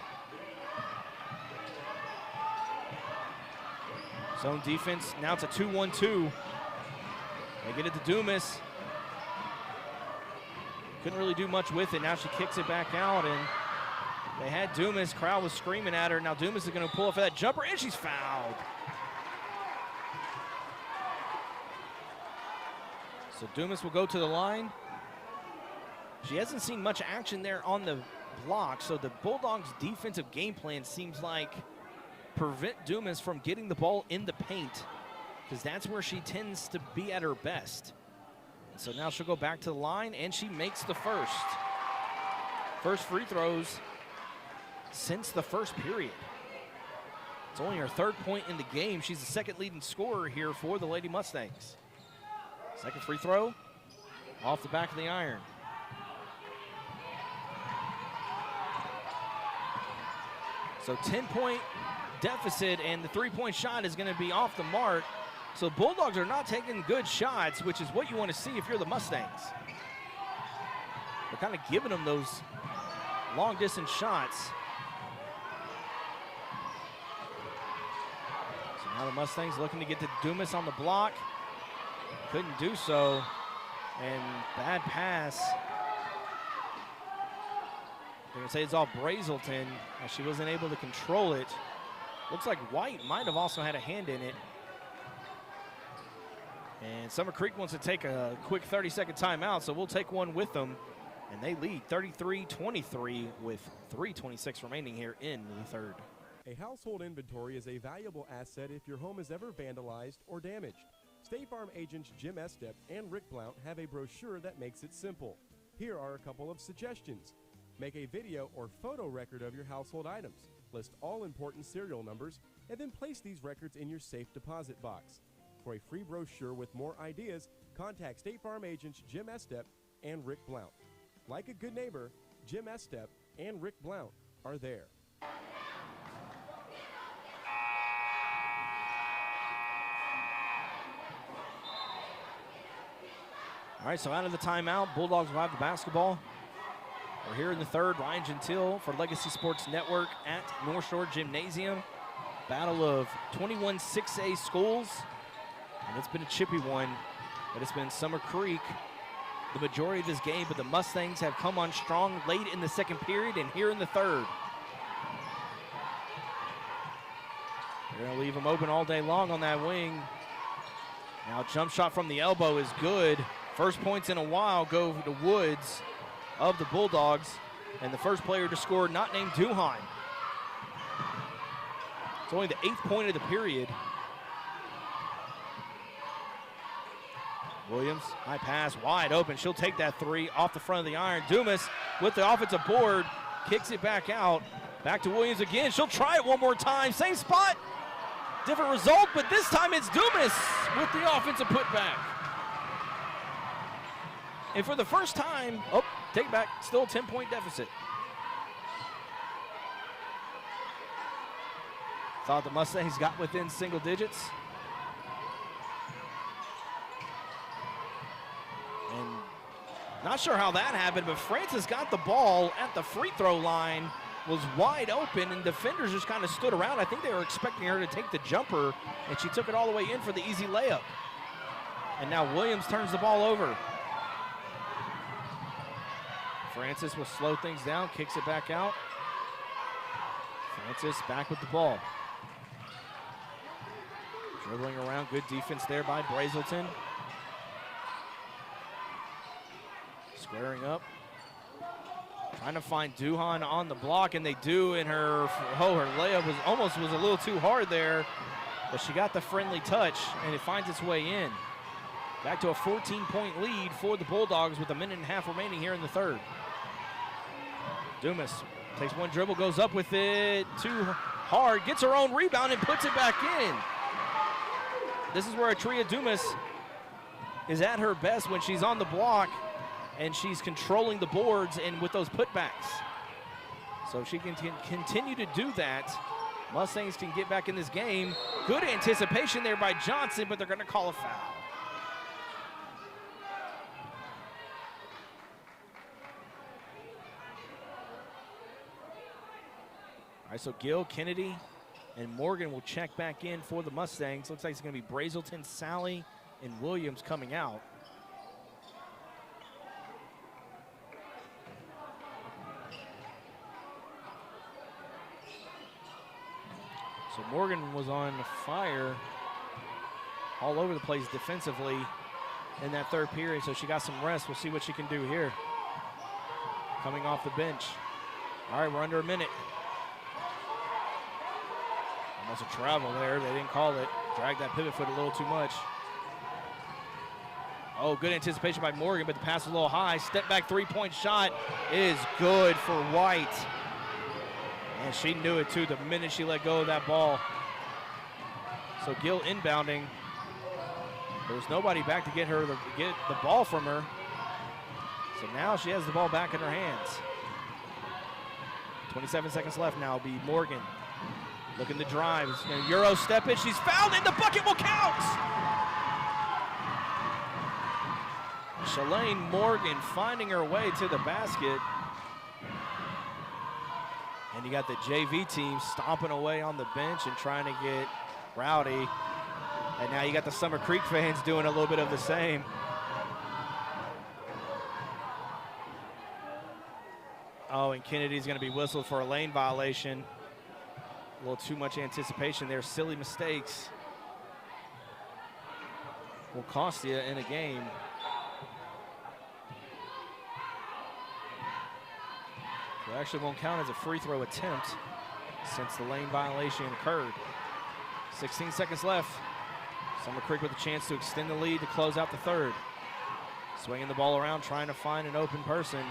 Zone defense, now it's a 2-1-2. They get it to Dumas. Couldn't really do much with it. Now she kicks it back out, and they had Dumas. Crowd was screaming at her. Now Dumas is going to pull off that jumper, and she's fouled. So Dumas will go to the line. She hasn't seen much action there on the block, so the Bulldogs' defensive game plan seems like prevent Dumas from getting the ball in the paint, because that's where she tends to be at her best. And so now she'll go back to the line, and she makes the first. First free throws since the first period. It's only her third point in the game. She's the second leading scorer here for the Lady Mustangs. Second free throw, off the back of the iron. So 10-point deficit, and the three-point shot is going to be off the mark. So Bulldogs are not taking good shots, which is what you want to see if you're the Mustangs. They're kind of giving them those long-distance shots. So now the Mustangs looking to get to Dumas on the block. Couldn't do so, and bad pass. They're going to say it's all Brazelton, as she wasn't able to control it. Looks like White might have also had a hand in it. And Summer Creek wants to take a quick 30-second timeout, so we'll take one with them. And they lead 33-23 with 3:26 remaining here in the third. A household inventory is a valuable asset if your home is ever vandalized or damaged. State Farm agents Jim Estep and Rick Blount have a brochure that makes it simple. Here are a couple of suggestions. Make a video or photo record of your household items. List all important serial numbers, and then place these records in your safe deposit box. For a free brochure with more ideas, contact State Farm agents Jim Estep and Rick Blount. Like a good neighbor, Jim Estep and Rick Blount are there. All right, so out of the timeout, Bulldogs will have the basketball. We're here in the third. Ryan Gentile for Legacy Sports Network at North Shore Gymnasium. Battle of 21 6A schools. And it's been a chippy one, but it's been Summer Creek the majority of this game, but the Mustangs have come on strong late in the second period and here in the third. They're going to leave them open all day long on that wing. Now jump shot from the elbow is good. First points in a while go to Woods of the Bulldogs, and the first player to score not named Duhan. It's only the 8th point of the period. Williams, high pass, wide open. She'll take that three off the front of the iron. Dumas with the offensive board, kicks it back out. Back to Williams again. She'll try it one more time. Same spot, different result, but this time it's Dumas with the offensive putback. And for the first time, take it back, still a 10-point deficit. Thought the Mustangs got within single digits. And not sure how that happened, but Francis got the ball at the free throw line, was wide open, and defenders just kind of stood around. I think they were expecting her to take the jumper, and she took it all the way in for the easy layup. And now Williams turns the ball over. Francis will slow things down, kicks it back out. Francis back with the ball. Dribbling around, good defense there by Brazelton. Squaring up. Trying to find Duhan on the block, and they do, and her layup was a little too hard there, but she got the friendly touch, and it finds its way in. Back to a 14-point lead for the Bulldogs with a minute and a half remaining here in the third. Dumas takes one dribble, goes up with it too hard, gets her own rebound and puts it back in. This is where Atria Dumas is at her best, when she's on the block and she's controlling the boards and with those putbacks. So if she can continue to do that, Mustangs can get back in this game. Good anticipation there by Johnson, but they're going to call a foul. All right, so Gill, Kennedy, and Morgan will check back in for the Mustangs. Looks like it's going to be Brazelton, Sally, and Williams coming out. So Morgan was on fire all over the place defensively in that third period, so she got some rest. We'll see what she can do here. Coming off the bench. All right, we're under a minute. Almost a travel there. They didn't call it. Dragged that pivot foot a little too much. Oh, good anticipation by Morgan, but the pass was a little high. Step back three-point shot is good for White. And she knew it too the minute she let go of that ball. So Gill inbounding. There was nobody back to get her get the ball from her. So now she has the ball back in her hands. 27 seconds left now. It'll be Morgan looking to drive. Euro step it. She's fouled and the bucket will count. Shalane Morgan finding her way to the basket. And you got the JV team stomping away on the bench and trying to get rowdy. And now you got the Summer Creek fans doing a little bit of the same. Oh, and Kennedy's going to be whistled for a lane violation. A little too much anticipation there. Silly mistakes will cost you in a game. It actually won't count as a free throw attempt since the lane violation occurred. 16 seconds left. Summer Creek with a chance to extend the lead to close out the third. Swinging the ball around, trying to find an open person.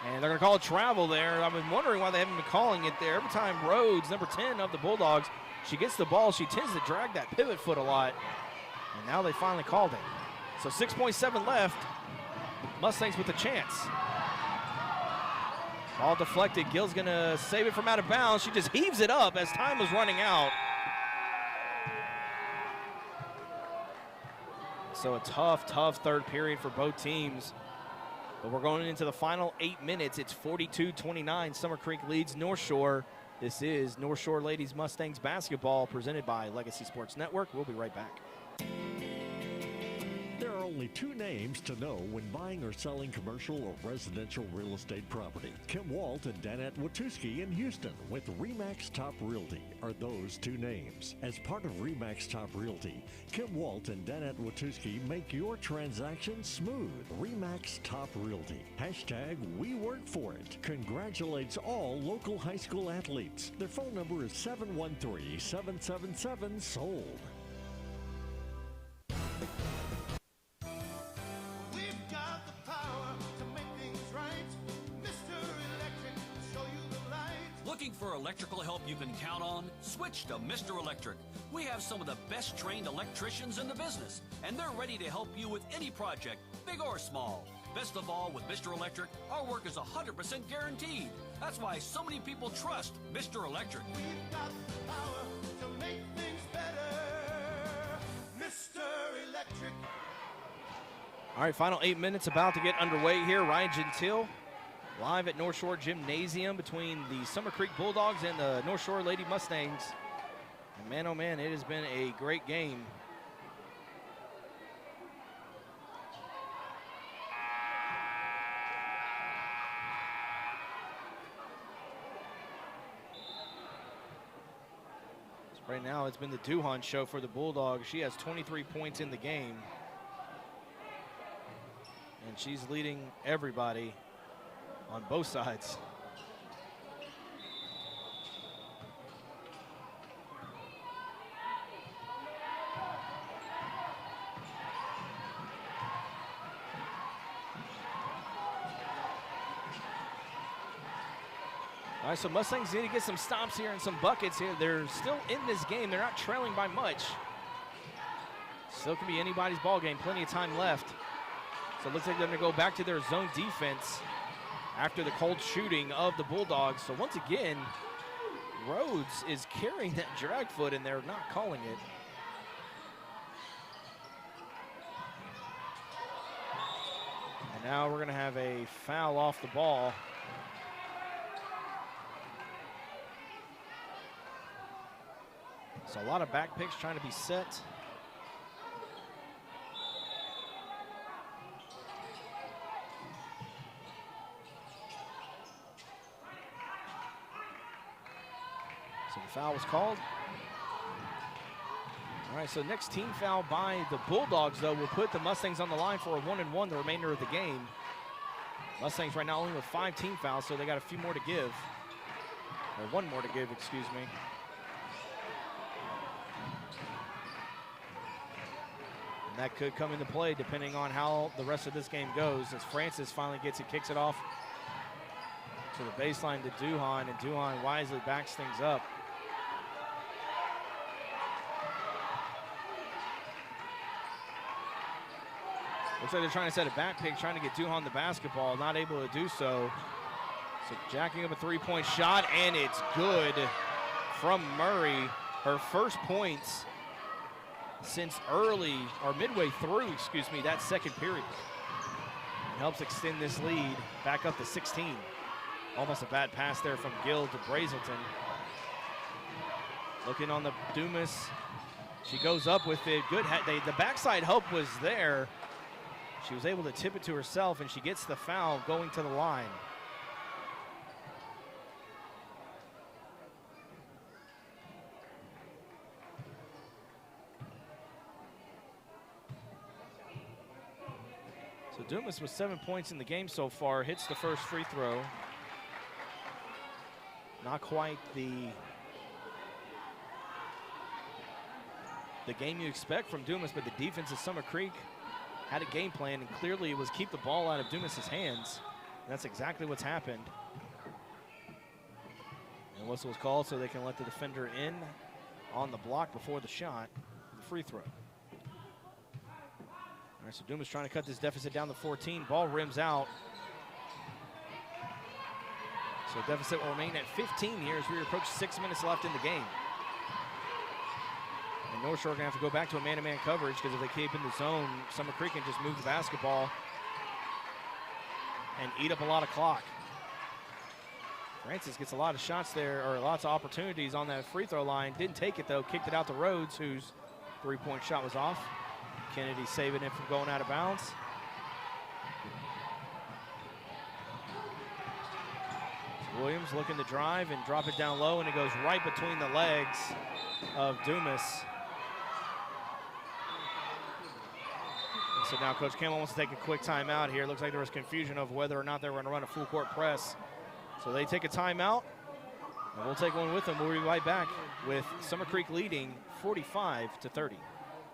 And they're going to call a travel there. I've been wondering why they haven't been calling it there. Every time Rhodes, number 10 of the Bulldogs, she gets the ball, she tends to drag that pivot foot a lot. And now they finally called it. So 6.7 left. Mustangs with a chance. Ball deflected. Gill's going to save it from out of bounds. She just heaves it up as time was running out. So a tough third period for both teams. But we're going into the final 8 minutes. It's 42-29. Summer Creek leads North Shore. This is North Shore Ladies Mustangs basketball presented by Legacy Sports Network. We'll be right back. There are only two names to know when buying or selling commercial or residential real estate property. Kim Walt and Danette Watuski in Houston with RE/MAX Top Realty are those two names. As part of RE/MAX Top Realty, Kim Walt and Danette Watuski make your transaction smooth. RE/MAX Top Realty. Hashtag we work for it. Congratulates all local high school athletes. Their phone number is 713-777-SOLD. Looking for electrical help you can count on? Switch to Mr. Electric. We have some of the best trained electricians in the business, and they're ready to help you with any project, big or small. Best of all, with Mr. Electric, our work is 100% guaranteed. That's why so many people trust Mr. Electric. We've got the power to make things better. Mr. Electric. All right, final 8 minutes about to get underway here. Ryan Gentile live at North Shore Gymnasium between the Summer Creek Bulldogs and the North Shore Lady Mustangs. And man, oh man, it has been a great game. So right now, it's been the Duhan show for the Bulldogs. She has 23 points in the game. And she's leading everybody on both sides. All right, so Mustangs need to get some stops here and some buckets here. They're still in this game. They're not trailing by much. Still can be anybody's ball game. Plenty of time left. So it looks like they're going to go back to their zone defense after the cold shooting of the Bulldogs. So once again, Rhodes is carrying that drag foot, and they're not calling it. And now we're going to have a foul off the ball. So a lot of back picks trying to be set. So the foul was called. All right, so next team foul by the Bulldogs, though, will put the Mustangs on the line for a 1-and-1 the remainder of the game. Mustangs right now only with 5 team fouls, so they got a few more to give. Or 1 more to give, excuse me. And that could come into play depending on how the rest of this game goes, as Francis finally gets it, kicks it off to the baseline to Duhan, and Duhan wisely backs things up. Looks like they're trying to set a back pick, trying to get Duhan the basketball, not able to do so. So jacking up a 3-point shot, and it's good from Murray. Her first points since early, or midway through, excuse me, that second period. It helps extend this lead back up to 16. Almost a bad pass there from Gill to Brazelton. Looking on the Dumas. She goes up with it. Good. The backside help was there. She was able to tip it to herself, and she gets the foul going to the line. So Dumas with 7 points in the game so far, hits the first free throw. Not quite the game you expect from Dumas, but the defense of Summer Creek had a game plan, and clearly it was keep the ball out of Dumas's hands. And that's exactly what's happened. And whistle was called so they can let the defender in on the block before the shot, the free throw. All right, so Dumas trying to cut this deficit down to 14. Ball rims out. So deficit will remain at 15 here as we approach 6 minutes left in the game. And North Shore are going to have to go back to a man-to-man coverage, because if they keep in the zone, Summer Creek can just move the basketball and eat up a lot of clock. Francis gets a lot of shots there, or lots of opportunities on that free throw line. Didn't take it, though. Kicked it out to Rhodes, whose 3-point shot was off. Kennedy saving it from going out of bounds. Williams looking to drive and drop it down low, and it goes right between the legs of Dumas. And so now Coach Campbell wants to take a quick timeout here. Looks like there was confusion of whether or not they were going to run a full court press. So they take a timeout, and we'll take one with them. We'll be right back with Summer Creek leading 45-30.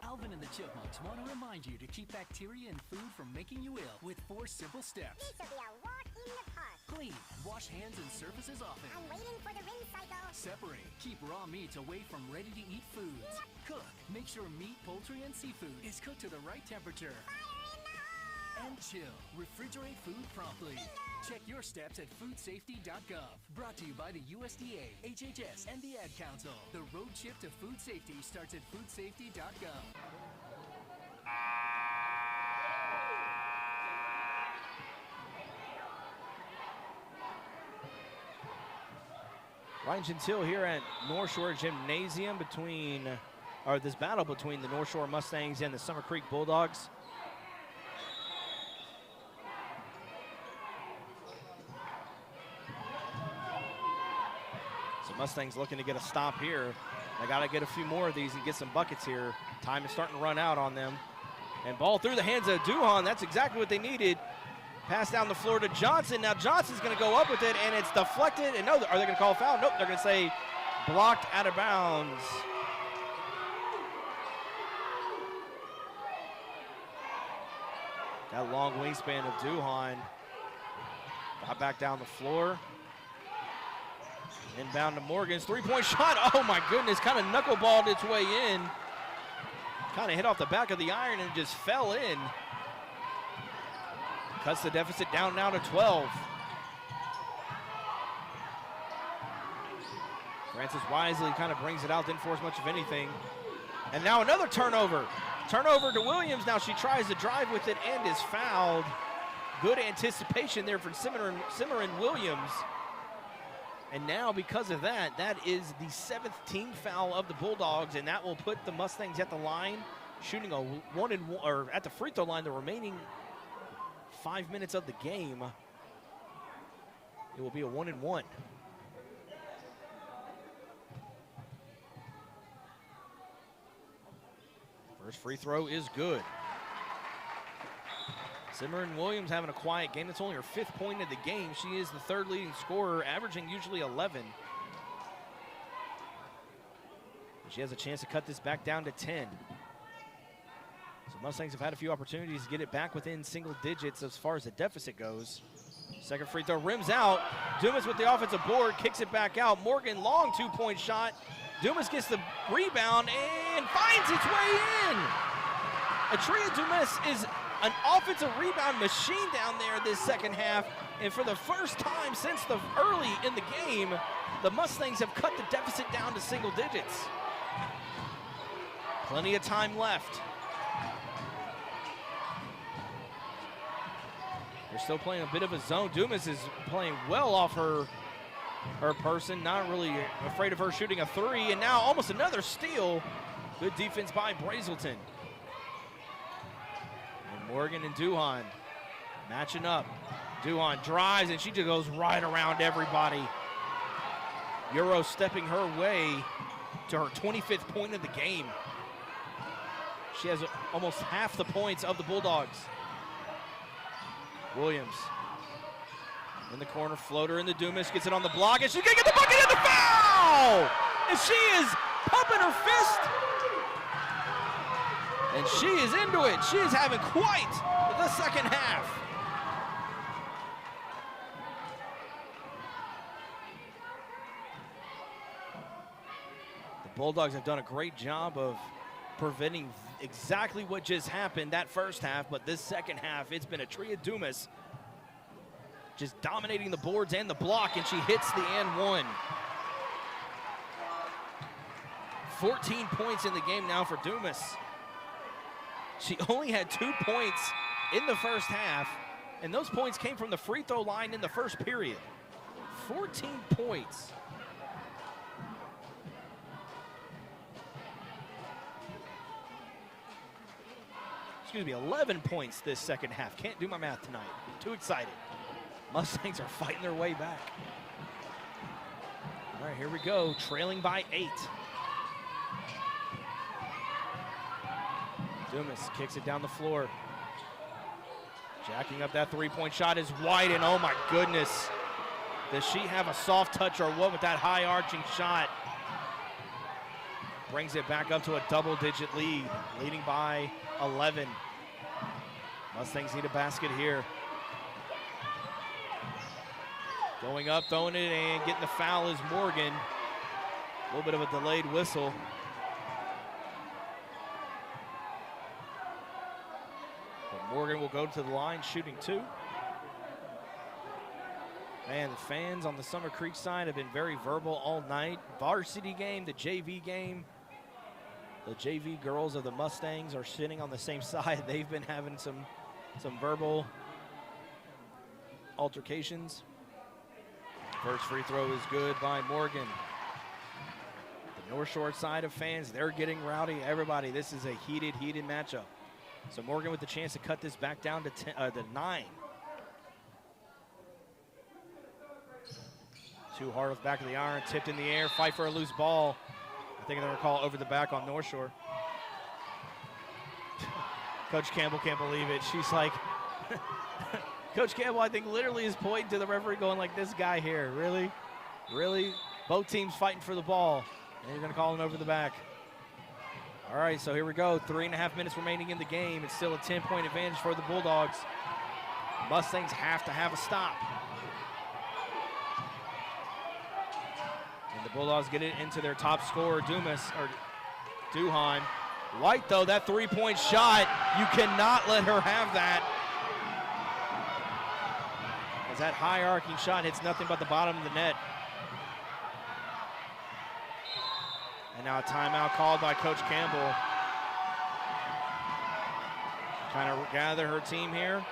Alvin and the Chipmunks want to remind you to keep bacteria in food from making you ill with 4 simple steps. This will be a walk in the park. Clean, wash hands and surfaces often. I'm waiting for the rinse cycle. Separate, keep raw meats away from ready-to-eat foods. Cook, make sure meat, poultry, and seafood is cooked to the right temperature. And chill, refrigerate food promptly. Check your steps at foodsafety.gov. Brought to you by the USDA, HHS, and the Ad Council. The road trip to food safety starts at foodsafety.gov. Ryan Gentile here at North Shore Gymnasium this battle between the North Shore Mustangs and the Summer Creek Bulldogs. So Mustangs looking to get a stop here. They got to get a few more of these and get some buckets here. Time is starting to run out on them. And ball through the hands of Duhan. That's exactly what they needed. Pass down the floor to Johnson. Now Johnson's going to go up with it, and it's deflected. And no, are they going to call a foul? Nope, they're going to say blocked out of bounds. That long wingspan of Duhan got back down the floor. Inbound to Morgan's three-point shot. Oh my goodness, kind of knuckleballed its way in. Kind of hit off the back of the iron and just fell in. Cuts the deficit down now to 12. Francis Wisely kind of brings it out, didn't force much of anything. And now another turnover. Turnover to Williams. Now she tries to drive with it and is fouled. Good anticipation there from Cimarron Williams. And now because of that, that is the 7th team foul of the Bulldogs, and that will put the Mustangs at the line, shooting a 1-and-1, or at the free throw line, the remaining 5 minutes of the game. It will be a 1-and-1. First free throw is good. Cimarron Williams having a quiet game. That's only her 5th point of the game. She is the 3rd leading scorer, averaging usually 11. She has a chance to cut this back down to 10. So Mustangs have had a few opportunities to get it back within single digits as far as the deficit goes. Second free throw rims out. Dumas with the offensive board, kicks it back out. Morgan, long 2-point shot. Dumas gets the rebound and finds its way in. Atria Dumas is an offensive rebound machine down there this second half. And for the first time since the early in the game, the Mustangs have cut the deficit down to single digits. Plenty of time left. They're still playing a bit of a zone. Dumas is playing well off her person, not really afraid of her shooting a three, and now almost another steal. Good defense by Brazelton. And Morgan and Duhan matching up. Duhan drives, and she just goes right around everybody. Euro stepping her way to her 25th point of the game. She has almost half the points of the Bulldogs. Williams in the corner, floater in the Dumas, gets it on the block, and she's gonna get the bucket and the foul! And she is pumping her fist. And she is into it. She is having quite the second half. The Bulldogs have done a great job of preventing exactly what just happened that first half, but this second half, it's been Atria Dumas just dominating the boards and the block, and she hits the and one. 14 points in the game now for Dumas. She only had 2 points in the first half, and those points came from the free throw line in the first period. 14 points. Excuse me, 11 points this second half. Can't do my math tonight. Too excited. Mustangs are fighting their way back. All right, here we go. Trailing by 8. Dumas kicks it down the floor. Jacking up that three-point shot is White, and oh my goodness. Does she have a soft touch or what with that high arching shot? Brings it back up to a double-digit lead, leading by 11. Mustangs need a basket here. Going up, throwing it, and getting the foul is Morgan. A little bit of a delayed whistle. But Morgan will go to the line, shooting 2. Man, the fans on the Summer Creek side have been very verbal all night. Varsity game, the JV game. The JV girls of the Mustangs are sitting on the same side. They've been having some verbal altercations. First free throw is good by Morgan. The North Shore side of fans, they're getting rowdy. Everybody, this is a heated matchup. So Morgan with the chance to cut this back down to 9. Too hard off the back of the iron, tipped in the air, fight for a loose ball. I think they're going to call over the back on North Shore. Coach Campbell can't believe it. She's like, Coach Campbell, I think, literally is pointing to the referee going like, this guy here, really? Really? Both teams fighting for the ball. And you're going to call him over the back. All right, so here we go. 3.5 minutes remaining in the game. It's still a 10-point advantage for the Bulldogs. Mustangs have to have a stop. The Bulldogs get it into their top scorer, Duhan. White, though, that three-point shot, you cannot let her have that. As that high-arcing shot hits nothing but the bottom of the net. And now a timeout called by Coach Campbell. Trying to gather her team here.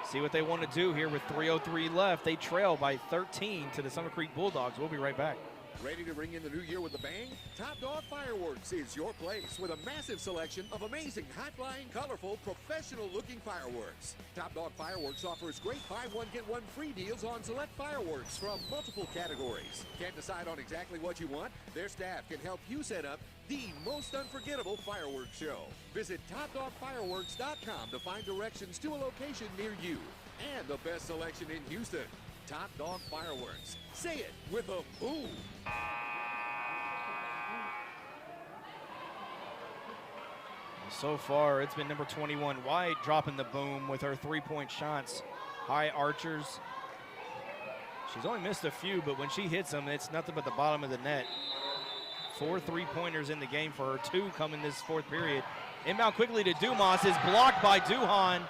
See what they want to do here with 3:03 left. They trail by 13 to the Summer Creek Bulldogs. We'll be right back. Ready to ring in the new year with a bang? Top Dog Fireworks is your place with a massive selection of amazing, high-flying, colorful, professional-looking fireworks. Top Dog Fireworks offers great buy one, get one free deals on select fireworks from multiple categories. Can't decide on exactly what you want? Their staff can help you set up the most unforgettable fireworks show. Visit TopDogFireworks.com to find directions to a location near you and the best selection in Houston. Top Dog Fireworks. Say it with a boom. So far, it's been number 21, White, dropping the boom with her three-point shots. High archers. She's only missed a few, but when she hits them, it's nothing but the bottom of the net. 4 3-pointers in the game for her, 2 come in this fourth period. Inbound quickly to Dumas, is blocked by Duhan.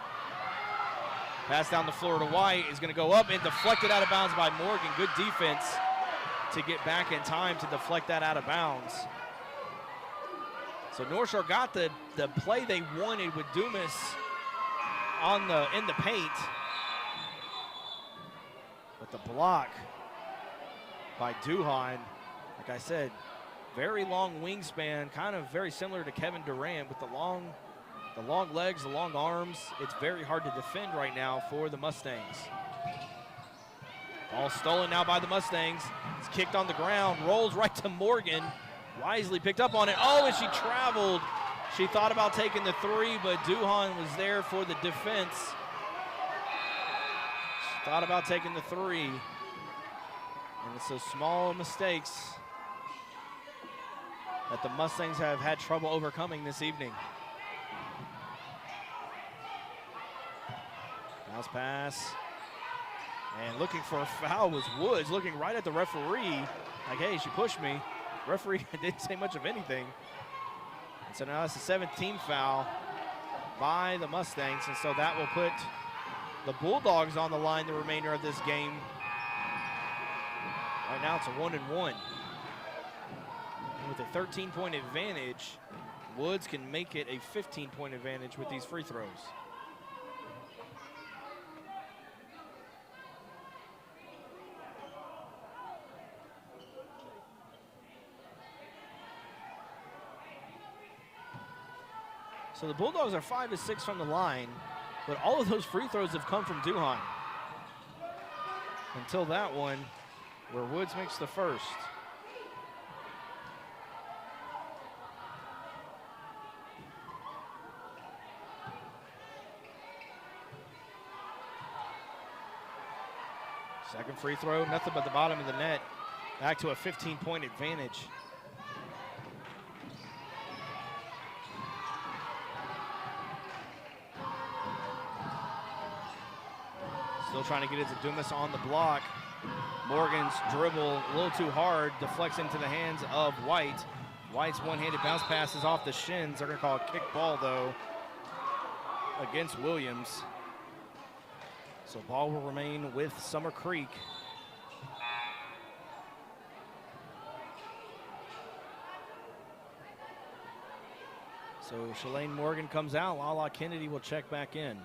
Pass down the floor to White, is gonna go up and deflected out of bounds by Morgan. Good defense to get back in time to deflect that out of bounds. So North Shore got the play they wanted with Dumas in the paint. But the block by Duhan, like I said, very long wingspan, kind of very similar to Kevin Durant with the long legs, the long arms. It's very hard to defend right now for the Mustangs. Ball stolen now by the Mustangs. It's kicked on the ground, rolls right to Morgan. Wisely picked up on it. Oh, and she traveled. She thought about taking the three, but Duhan was there for the defense. She thought about taking the three. And it's those small mistakes that the Mustangs have had trouble overcoming this evening. Bounce pass. And looking for a foul was Woods, looking right at the referee. Like, hey, she pushed me. Referee didn't say much of anything. And so now it's a 17th foul by the Mustangs. And so that will put the Bulldogs on the line the remainder of this game. Right now it's a 1-1. And with a 13-point advantage, Woods can make it a 15-point advantage with these free throws. So the Bulldogs are 5 of 6 from the line, but all of those free throws have come from Duhan. Until that one, where Woods makes the first. Second free throw, nothing but the bottom of the net. Back to a 15-point advantage. Still trying to get it to Dumas on the block. Morgan's dribble a little too hard, deflects into the hands of White. White's one-handed bounce pass is off the shins. They're gonna call a kick ball though against Williams. So ball will remain with Summer Creek. So Shalane Morgan comes out, Lala Kennedy will check back in.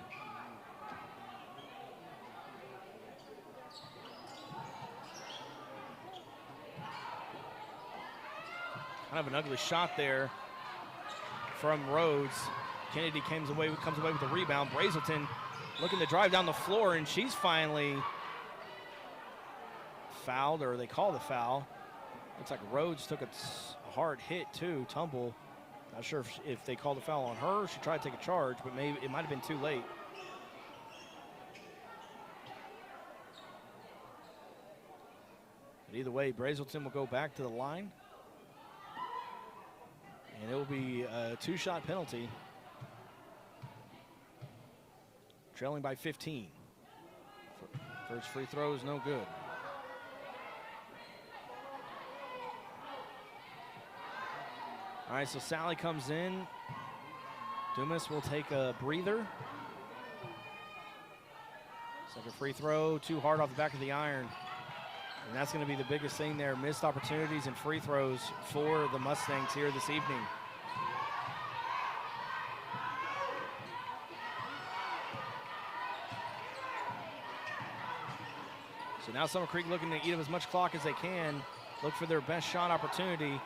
Kind of an ugly shot there from Rhodes. Kennedy comes away with the rebound. Brazelton looking to drive down the floor, and she's finally fouled, or they call the foul. Looks like Rhodes took a hard hit too, tumble. Not sure if they called the foul on her. She tried to take a charge, but maybe it might have been too late. But either way, Brazelton will go back to the line. And it will be a 2-shot penalty. Trailing by 15. First free throw is no good. All right, so Sally comes in. Dumas will take a breather. Second free throw, too hard off the back of the iron. And that's going to be the biggest thing there. Missed opportunities and free throws for the Mustangs here this evening. So now Summer Creek looking to eat up as much clock as they can. Look for their best shot opportunity.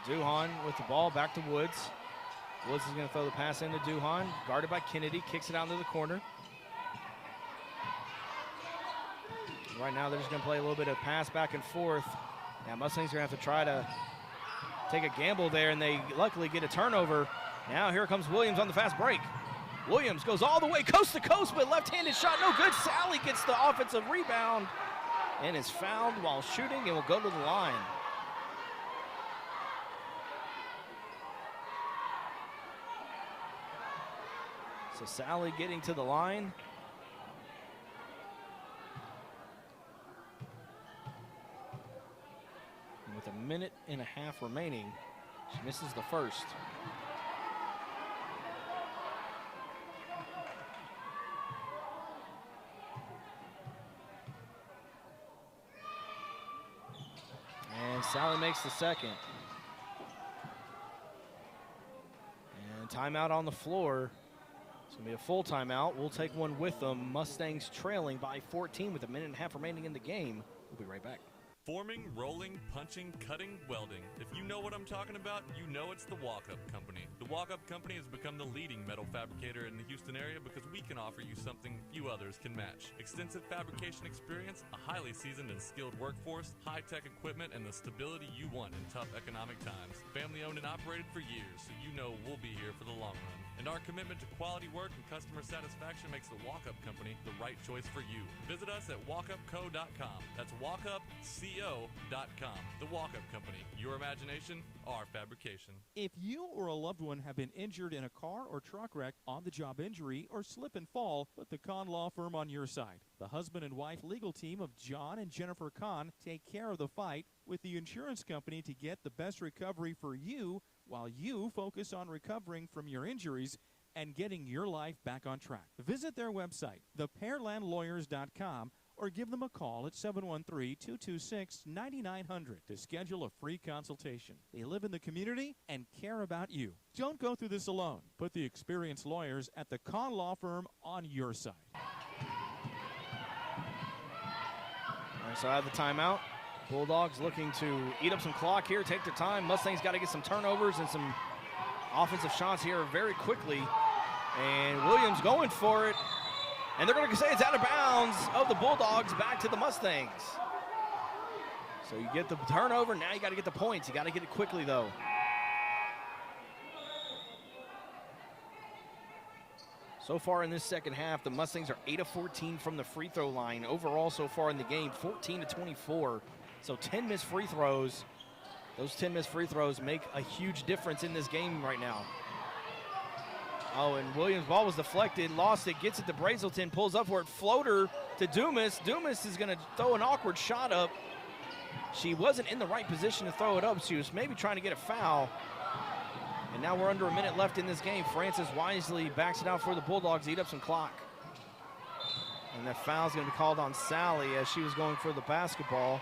Duhan with the ball, back to Woods. Woods is going to throw the pass into Duhan, guarded by Kennedy, kicks it out into the corner. Right now they're just going to play a little bit of pass back and forth. Now Mustangs are going to have to try to take a gamble there, and they luckily get a turnover. Now here comes Williams on the fast break. Williams goes all the way coast to coast, but left-handed shot no good. Sally gets the offensive rebound and is fouled while shooting and will go to the line. So Sally getting to the line. And with a minute and a half remaining, she misses the first. And Sally makes the second. And timeout on the floor. It's going to be a full timeout. We'll take one with them. Mustangs trailing by 14 with a minute and a half remaining in the game. We'll be right back. Forming, rolling, punching, cutting, welding. If you know what I'm talking about, you know it's the Walk-Up Company. The Walk-Up Company has become the leading metal fabricator in the Houston area because we can offer you something few others can match. Extensive fabrication experience, a highly seasoned and skilled workforce, high-tech equipment, and the stability you want in tough economic times. Family owned and operated for years, so you know we'll be here for the long run. And our commitment to quality work and customer satisfaction makes the Walk-Up Company the right choice for you. Visit us at walkupco.com. That's walkupco.com. The Walk-Up Company. Your imagination, our fabrication. If you or a loved one have been injured in a car or truck wreck, on-the-job injury, or slip and fall, put the Kahn Law Firm on your side. The husband and wife legal team of John and Jennifer Kahn take care of the fight with the insurance company to get the best recovery for you while you focus on recovering from your injuries and getting your life back on track. Visit their website, thepearlandlawyers.com, or give them a call at 713-226-9900 to schedule a free consultation. They live in the community and care about you. Don't go through this alone. Put the experienced lawyers at the Kahn Law Firm on your side. All right, so out of the timeout, Bulldogs looking to eat up some clock here, take their time. Mustangs got to get some turnovers and some offensive shots here very quickly. And Williams going for it. And they're going to say it's out of bounds of the Bulldogs back to the Mustangs. So you get the turnover, now you got to get the points. You got to get it quickly, though. So far in this second half, the Mustangs are 8 of 14 from the free throw line. Overall, so far in the game, 14 to 24. So 10 missed free throws. Those 10 missed free throws make a huge difference in this game right now. Oh, and Williams' ball was deflected, lost it, gets it to Brazelton, pulls up for it, floater to Dumas. Dumas is going to throw an awkward shot up. She wasn't in the right position to throw it up. She was maybe trying to get a foul. And now we're under a minute left in this game. Francis wisely backs it out for the Bulldogs to eat up some clock. And that foul's going to be called on Sally as she was going for the basketball.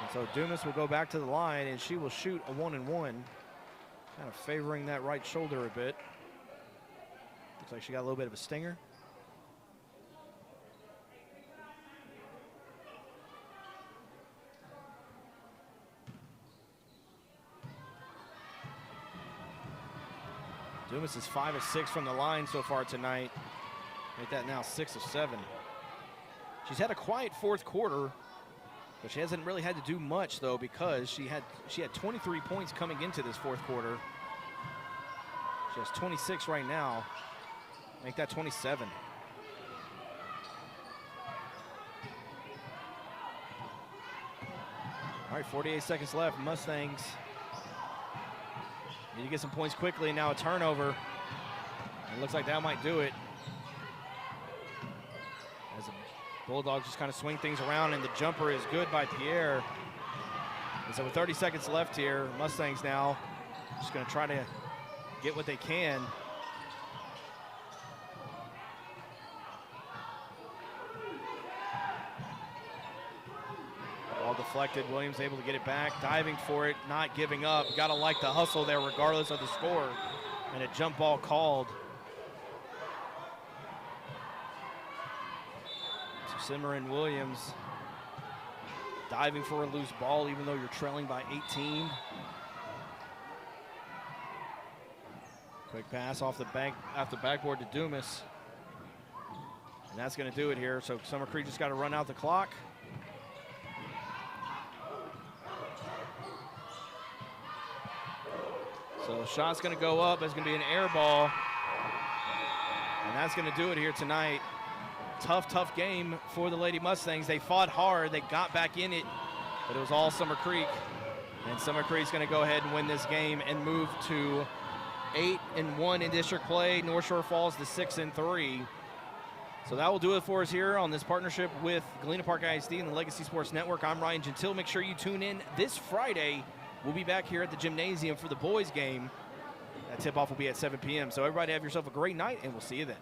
And so Dumas will go back to the line, and she will shoot a 1-and-1. Kind of favoring that right shoulder a bit. Looks like she got a little bit of a stinger. Dumas is 5 of 6 from the line so far tonight. Make that now 6 of 7. She's had a quiet fourth quarter, but she hasn't really had to do much though, because she had 23 points coming into this fourth quarter. She has 26 right now. Make that 27. All right, 48 seconds left. Mustangs need to get some points quickly. Now a turnover. It looks like that might do it. As the Bulldogs just kind of swing things around, and the jumper is good by Pierre. And so with 30 seconds left here, Mustangs now just going to try to get what they can. Ball deflected. Williams able to get it back, diving for it, not giving up. Got to like the hustle there regardless of the score. And a jump ball called. So Cimarron Williams diving for a loose ball even though you're trailing by 18. Quick pass off the backboard to Dumas. And that's going to do it here. So Summer Creek just got to run out the clock. So shot's going to go up. It's going to be an air ball. And that's going to do it here tonight. Tough game for the Lady Mustangs. They fought hard. They got back in it. But it was all Summer Creek. And Summer Creek's going to go ahead and win this game and move to 8-1 in district play. North Shore falls to 6-3. So that will do it for us here on this partnership with Galena Park ISD and the Legacy Sports Network. I'm Ryan Gentile. Make sure you tune in this Friday. We'll be back here at the gymnasium for the boys game. That tip-off will be at 7 p.m. So everybody have yourself a great night, and we'll see you then.